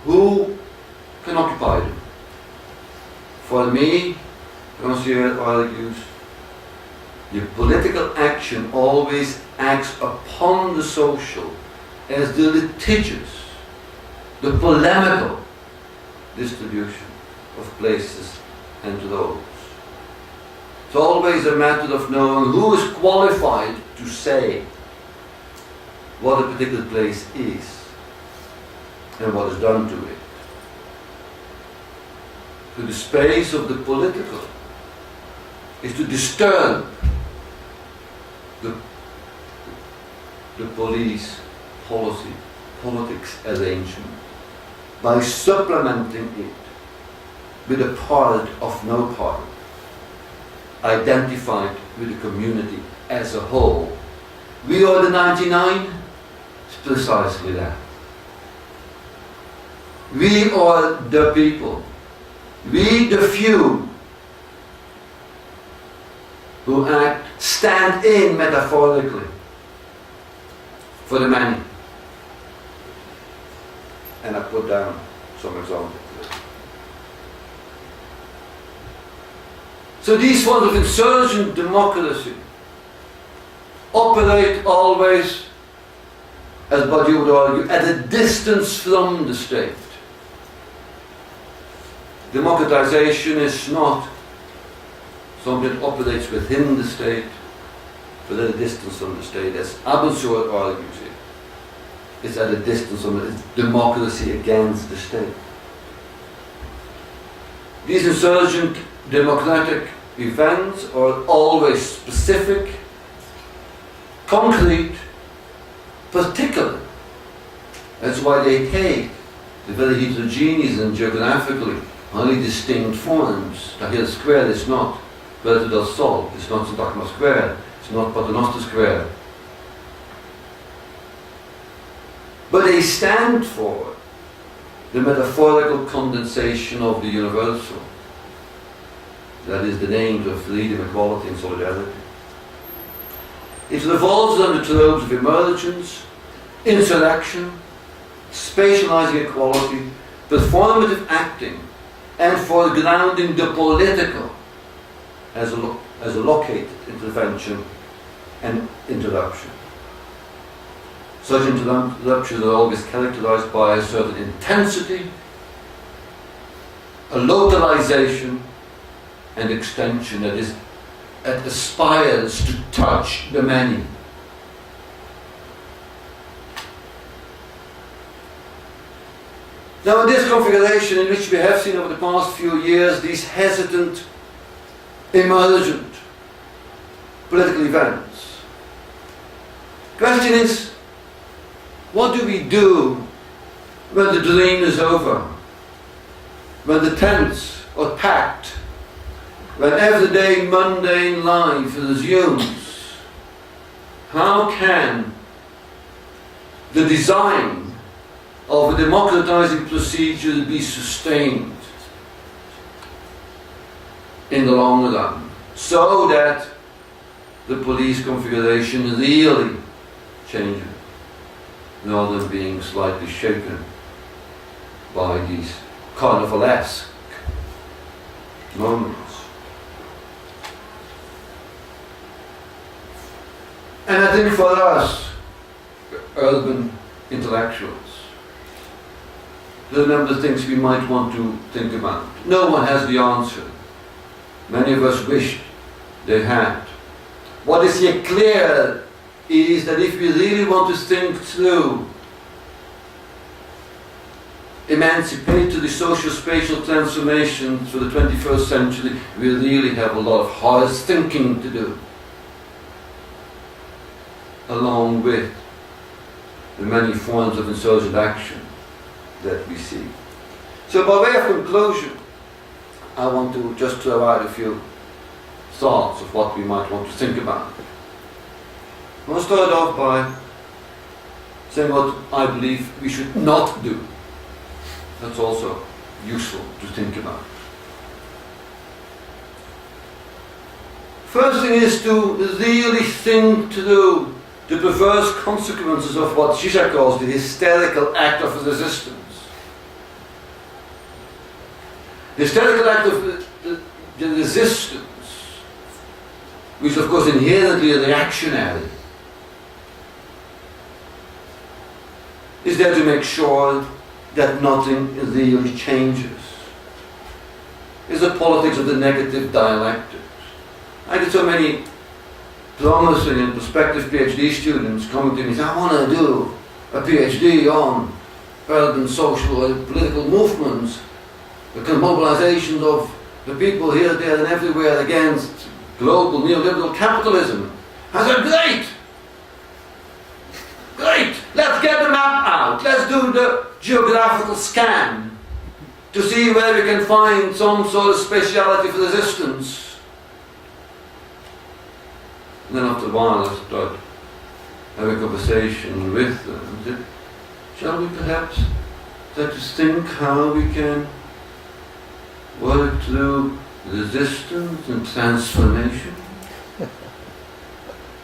Who can occupy them? For me, Rancière argues, the political action always acts upon the social as the litigious, the polemical distribution of places and roles. It's always a matter of knowing who is qualified to say what a particular place is and what is done to it. So the space of the political is to disturb the police politics arrangement by supplementing it with a part of no part, identified with the community as a whole. We are the 99, it's precisely that. We are the people, we the few, who stand in metaphorically for the many. And I put down some examples. So these forms of insurgent democracy operate always, as Badiou would argue, at a distance from the state. Democratization is not something that operates within the state, but at a distance from the state, as Abelsur argues it. It's at a distance from it. It's democracy against the state. These insurgent democratic events are always specific, concrete, particular. That's why they take the very heterogeneous and geographically highly distinct forms. Tahrir Square is not Bertha del Sol, it's not St. Akmal Square, it's not Paternoster Square. But they stand for the metaphorical condensation of the universal. That is the names of freedom, equality and solidarity. It revolves under tropes of emergence, insurrection, spatializing equality, performative acting, and foregrounding the political as a located intervention and interruption. Such interruptions are always characterized by a certain intensity, a localization, and extension that aspires to touch the many. Now, in this configuration in which we have seen over the past few years these hesitant, emergent political events, the question is, what do we do when the dream is over? When the tents are packed? When everyday mundane life resumes? How can the design of a democratizing procedure be sustained in the long run, so that the police configuration really changes, rather than being slightly shaken by these carnivalesque moments? And I think for us, urban intellectuals, there are a number of things we might want to think about. No one has the answer. Many of us wished they had. What is here clear is that if we really want to think through emancipatory social-spatial transformation for the 21st century, we really have a lot of hard thinking to do, along with the many forms of insurgent action that we see. So by way of conclusion, I want to just throw out a few thoughts of what we might want to think about. I want to start off by saying what I believe we should not do. That's also useful to think about. First thing is to really think through the perverse consequences of what Zizek calls the hysterical act of resistance. The hysterical act of the resistance, which is of course inherently reactionary, is there to make sure that nothing really changes. It's the politics of the negative dialectics. I get so many promising and prospective PhD students coming to me and say, I want to do a PhD on urban social or political movements, the mobilizations of the people here, there and everywhere against global neoliberal capitalism. I said, great! Great! Let's get the map out. Let's do the geographical scan to see where we can find some sort of speciality for resistance. And then after a while I start having a conversation with them. I said, shall we perhaps try to think how we can work through resistance and transformation?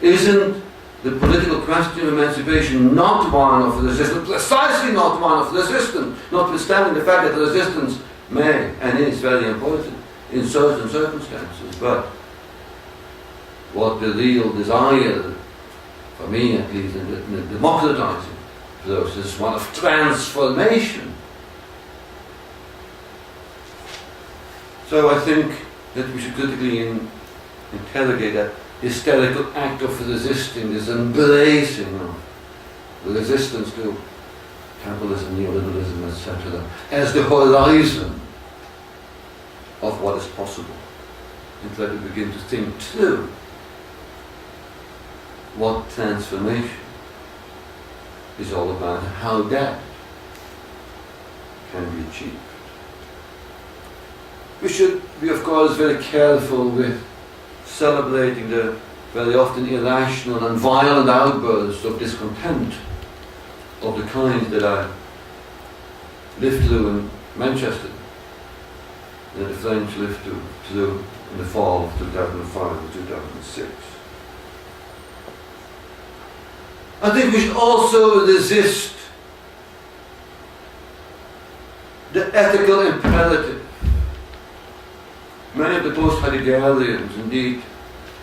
Isn't the political question of emancipation not one of resistance, precisely not one of resistance, notwithstanding the fact that resistance may and is very important in certain circumstances, but what the real desire, for me at least, in the democratizing process is one of transformation. So I think that we should critically interrogate that hysterical act of resisting, this embracing of the resistance to capitalism, neoliberalism, etc., as the horizon of what is possible, and try to begin to think through what transformation is all about, and how that can be achieved. We should be, of course, very careful with celebrating the very often irrational and violent outbursts of discontent of the kind that I lived through in Manchester, that the French lived through in the fall of 2005 and 2006. I think we should also resist the ethical imperative. Many of the post-Heideggerians indeed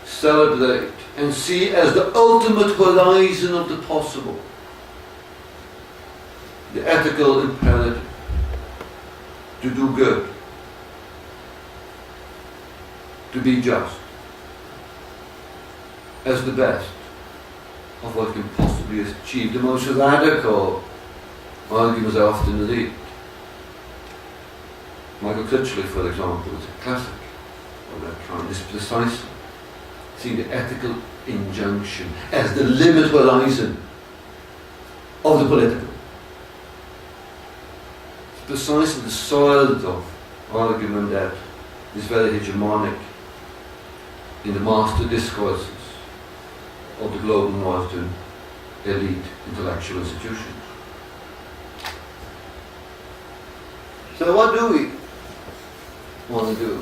celebrate and see as the ultimate horizon of the possible the ethical imperative to do good, to be just, as the best of what can possibly achieve. The most radical arguments I often read Michael Critchley, for example, is a classic of that kind. This precisely seeing the ethical injunction as the limit horizon of the political. It's precisely the sort of argument that is very hegemonic in the master discourses of the global northern elite intellectual institutions. So what do we want to do?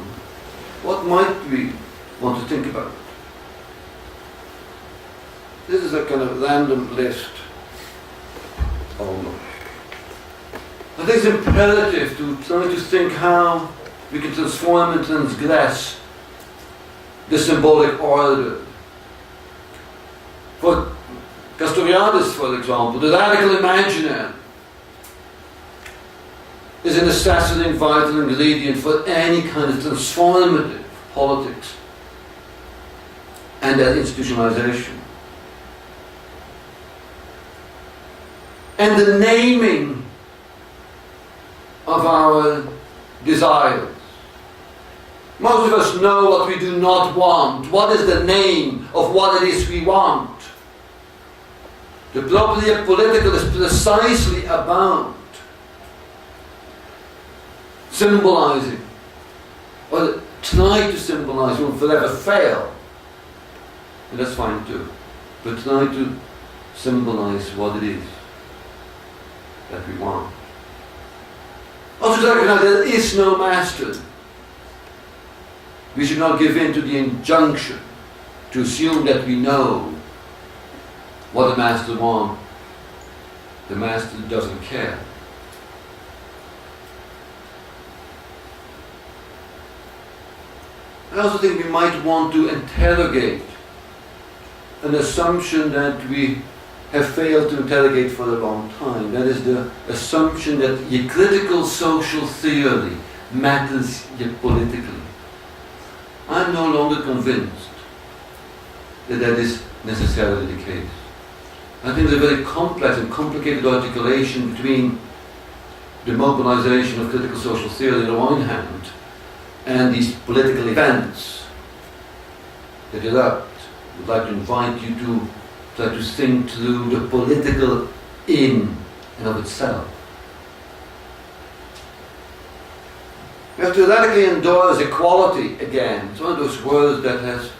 What might we want to think about? This is a kind of random list. I think it's imperative to try to think how we can transform and transgress the symbolic order. For Castoriadis, for example, the radical imaginary is a necessary and vital ingredient for any kind of transformative politics and that institutionalization. And the naming of our desires. Most of us know what we do not want. What is the name of what it is we want? The property of political is precisely about symbolizing, or try to symbolize, will forever fail. And that's fine too. But try to symbolize what it is that we want. Also to recognize there is no master. We should not give in to the injunction to assume that we know what the master wants. The master doesn't care. I also think we might want to interrogate an assumption that we have failed to interrogate for a long time. That is the assumption that your critical social theory matters yet politically. I'm no longer convinced that that is necessarily the case. I think there's a very complex and complicated articulation between the mobilization of critical social theory on the one hand and these political events that erupt. I would like to invite you to try to think through the political in and of itself. We have to radically endorse equality again. It's one of those words that has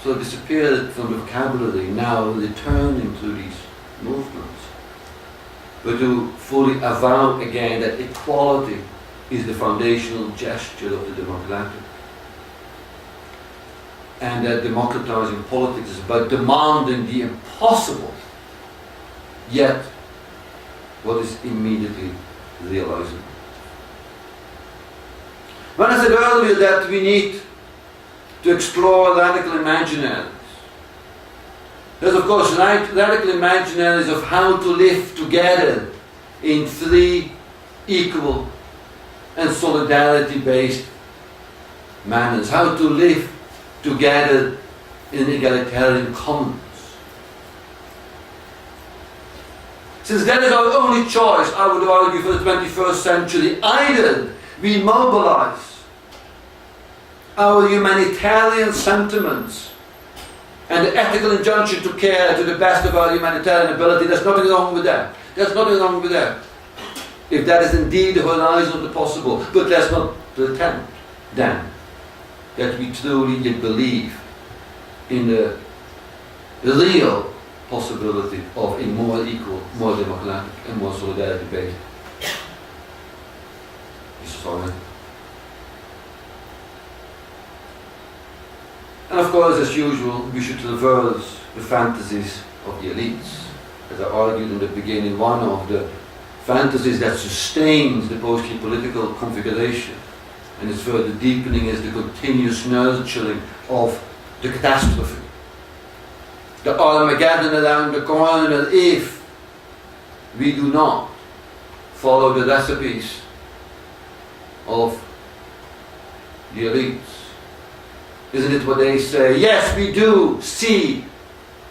sort of disappeared from the vocabulary, now returning to these movements. But to fully avow again that equality is the foundational gesture of the democratic. And that democratizing politics is about demanding the impossible, yet what is immediately realizable. When I said earlier that we need to explore radical imaginaries, there's of course radical imaginaries of how to live together in free, equal and solidarity-based manners, how to live together in egalitarian commons. Since that is our only choice, I would argue, for the 21st century, either we mobilize our humanitarian sentiments and the ethical injunction to care to the best of our humanitarian ability. There's nothing wrong with that. There's nothing wrong with that. If that is indeed the horizon of the possible. But let's not pretend then that we truly believe in the real possibility of a more equal, more democratic and more solidarity-based society. And of course, as usual, we should reverse the fantasies of the elites. As I argued in the beginning, one of the fantasies that sustains the post-political configuration and its further deepening is the continuous nurturing of the catastrophe. The Armageddon around the corner if we do not follow the recipes of the elites. Isn't it what they say? Yes, we do see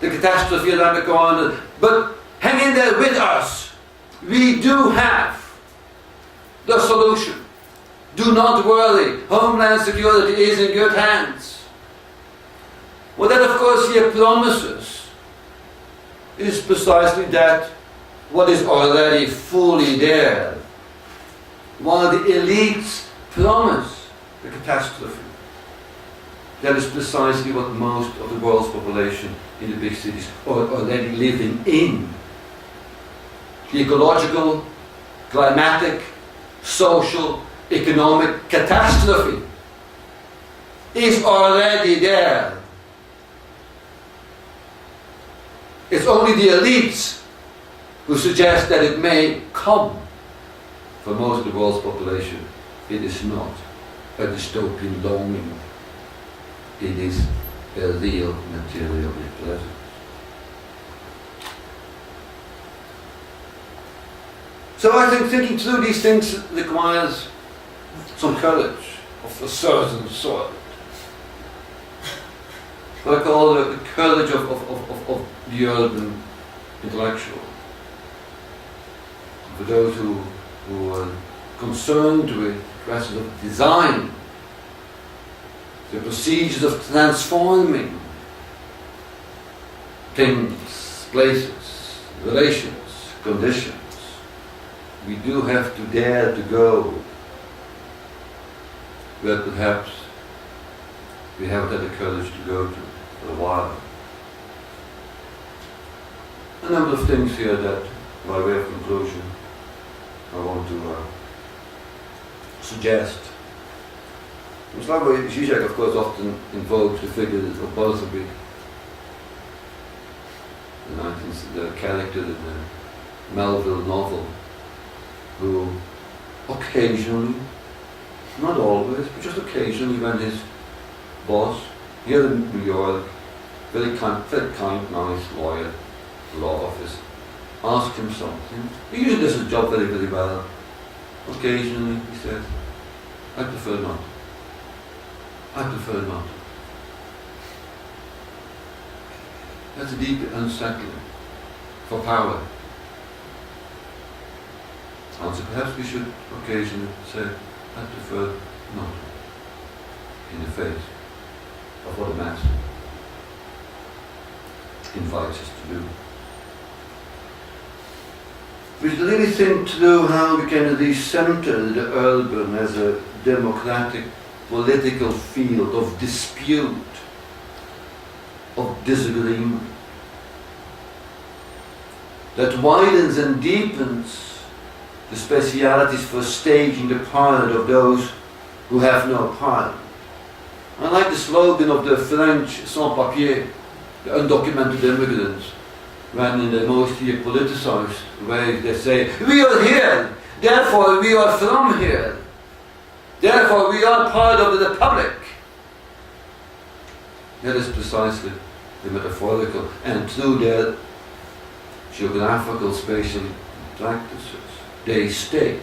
the catastrophe around the corner, but hang in there with us. We do have the solution. Do not worry, Homeland Security is in good hands. What that of course here promises is precisely that what is already fully there. While the elites promise the catastrophe, that is precisely what most of the world's population in the big cities are already living in. The ecological, climatic, social, economic catastrophe is already there. It's only the elites who suggest that it may come. For most of the world's population, it is not a dystopian longing. It is a real material presence. So I think thinking through these things requires some courage of a certain sort. What I call the courage of the urban intellectual. For those who are concerned with questions of design, the procedures of transforming things, places, relations, conditions. We do have to dare to go where perhaps we haven't had the courage to go to for a while. A number of things here that, by way of conclusion, I want to suggest. Slavoj Žižek, of course, often invokes the figure of Bolshevik, the character in the Melville novel, who occasionally, not always, but just occasionally, when his boss here in New York, very kind, nice lawyer, law office, asked him something. He usually does his job very, very well. Occasionally, he says, I prefer not. I prefer not. That's deeply unsettling for power. And so perhaps we should occasionally say, I prefer not, in the face of what a master invites us to do. We should really think through how we can recenter the urban as a democratic political field of dispute, of disagreement, that widens and deepens the specialities for staging the part of those who have no part. I like the slogan of the French sans-papiers, the undocumented immigrants, when in the most here politicized way they say, we are here, therefore we are from here, therefore we are part of the Republic. That is precisely the metaphorical, and through their geographical spatial practices, they stage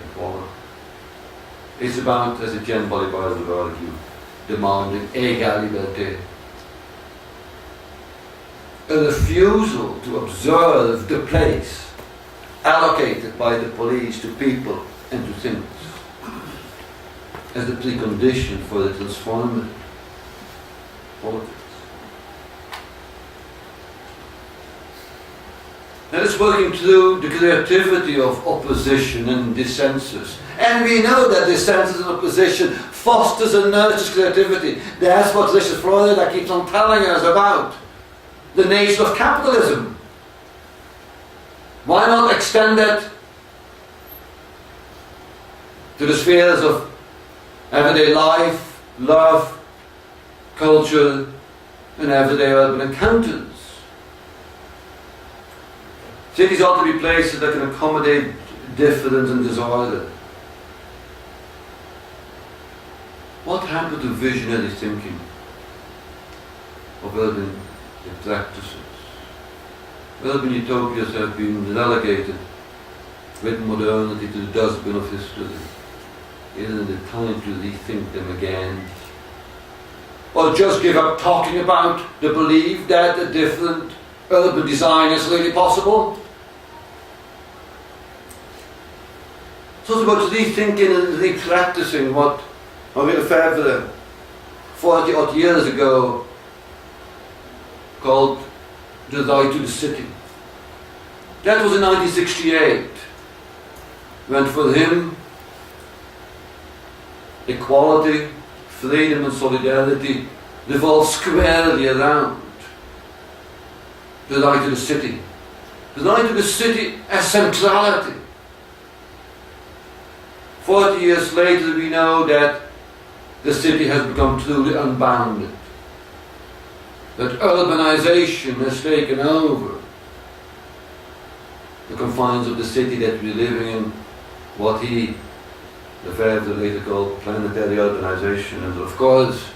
equality. It's about, as Etienne Balibar would argue, demanding égalité. A refusal to observe the place allocated by the police to people and to things as the precondition for the transformative politics. That is working through the creativity of opposition and dissensus. And we know that dissensus and opposition fosters and nurtures creativity. That's what Richard Florida keeps on telling us about. The nature of capitalism. Why not extend that to the spheres of everyday life, love, culture, and everyday urban encounters? Cities ought to be places that can accommodate difference and disorder. What happened to visionary thinking of urban practices? Urban utopias have been relegated with modernity to the dustbin of history. Isn't it time to rethink them again? Or just give up talking about the belief that a different urban design is really possible? It's also about rethinking and repracticing what Henri Lefebvre 40 odd years ago called the right to the city. That was in 1968, when for him equality, freedom and solidarity revolved squarely around the right to the city. The right to the city as centrality. 40 years later we know that the city has become truly unbounded. That urbanization has taken over the confines of the city that we're living in, what he, Lefebvre, later called planetary urbanization. And of course,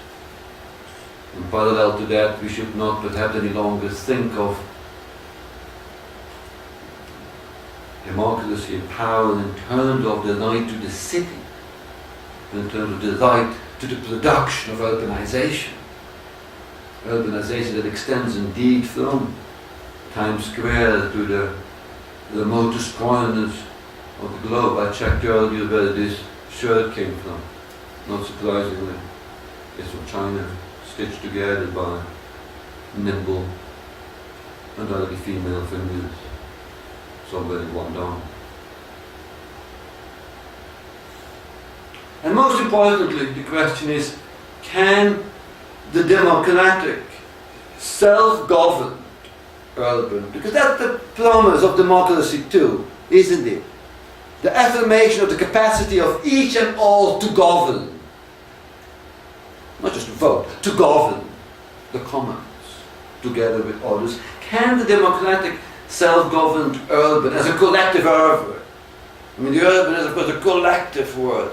in parallel to that, we should not perhaps any longer think of democracy and power in terms of the right to the city, in terms of the right to the production of urbanization. Urbanization that extends indeed from Times Square to the remotest corners of the globe. I checked earlier where this shirt came from. Not surprisingly, it's from China, stitched together by nimble, undoubtedly female fingers, somewhere in Guangdong. And most importantly, the question is, can the democratic, self-governed urban, because that's the promise of democracy too, isn't it? The affirmation of the capacity of each and all to govern. Not just to vote, to govern the commons together with others. Can the democratic, self-governed urban, as a collective urban, I mean the urban is of course a collective word,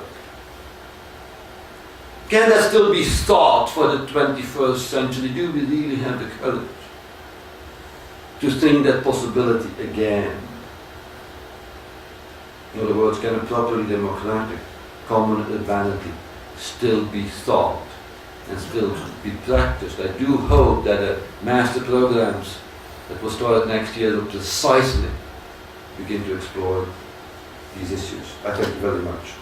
can that still be thought for the 21st century? Do we really have the courage to think that possibility again? In other words, can a properly democratic, common urbanity still be thought and still be practiced? I do hope that the master programs that will start next year will precisely begin to explore these issues. I thank you very much.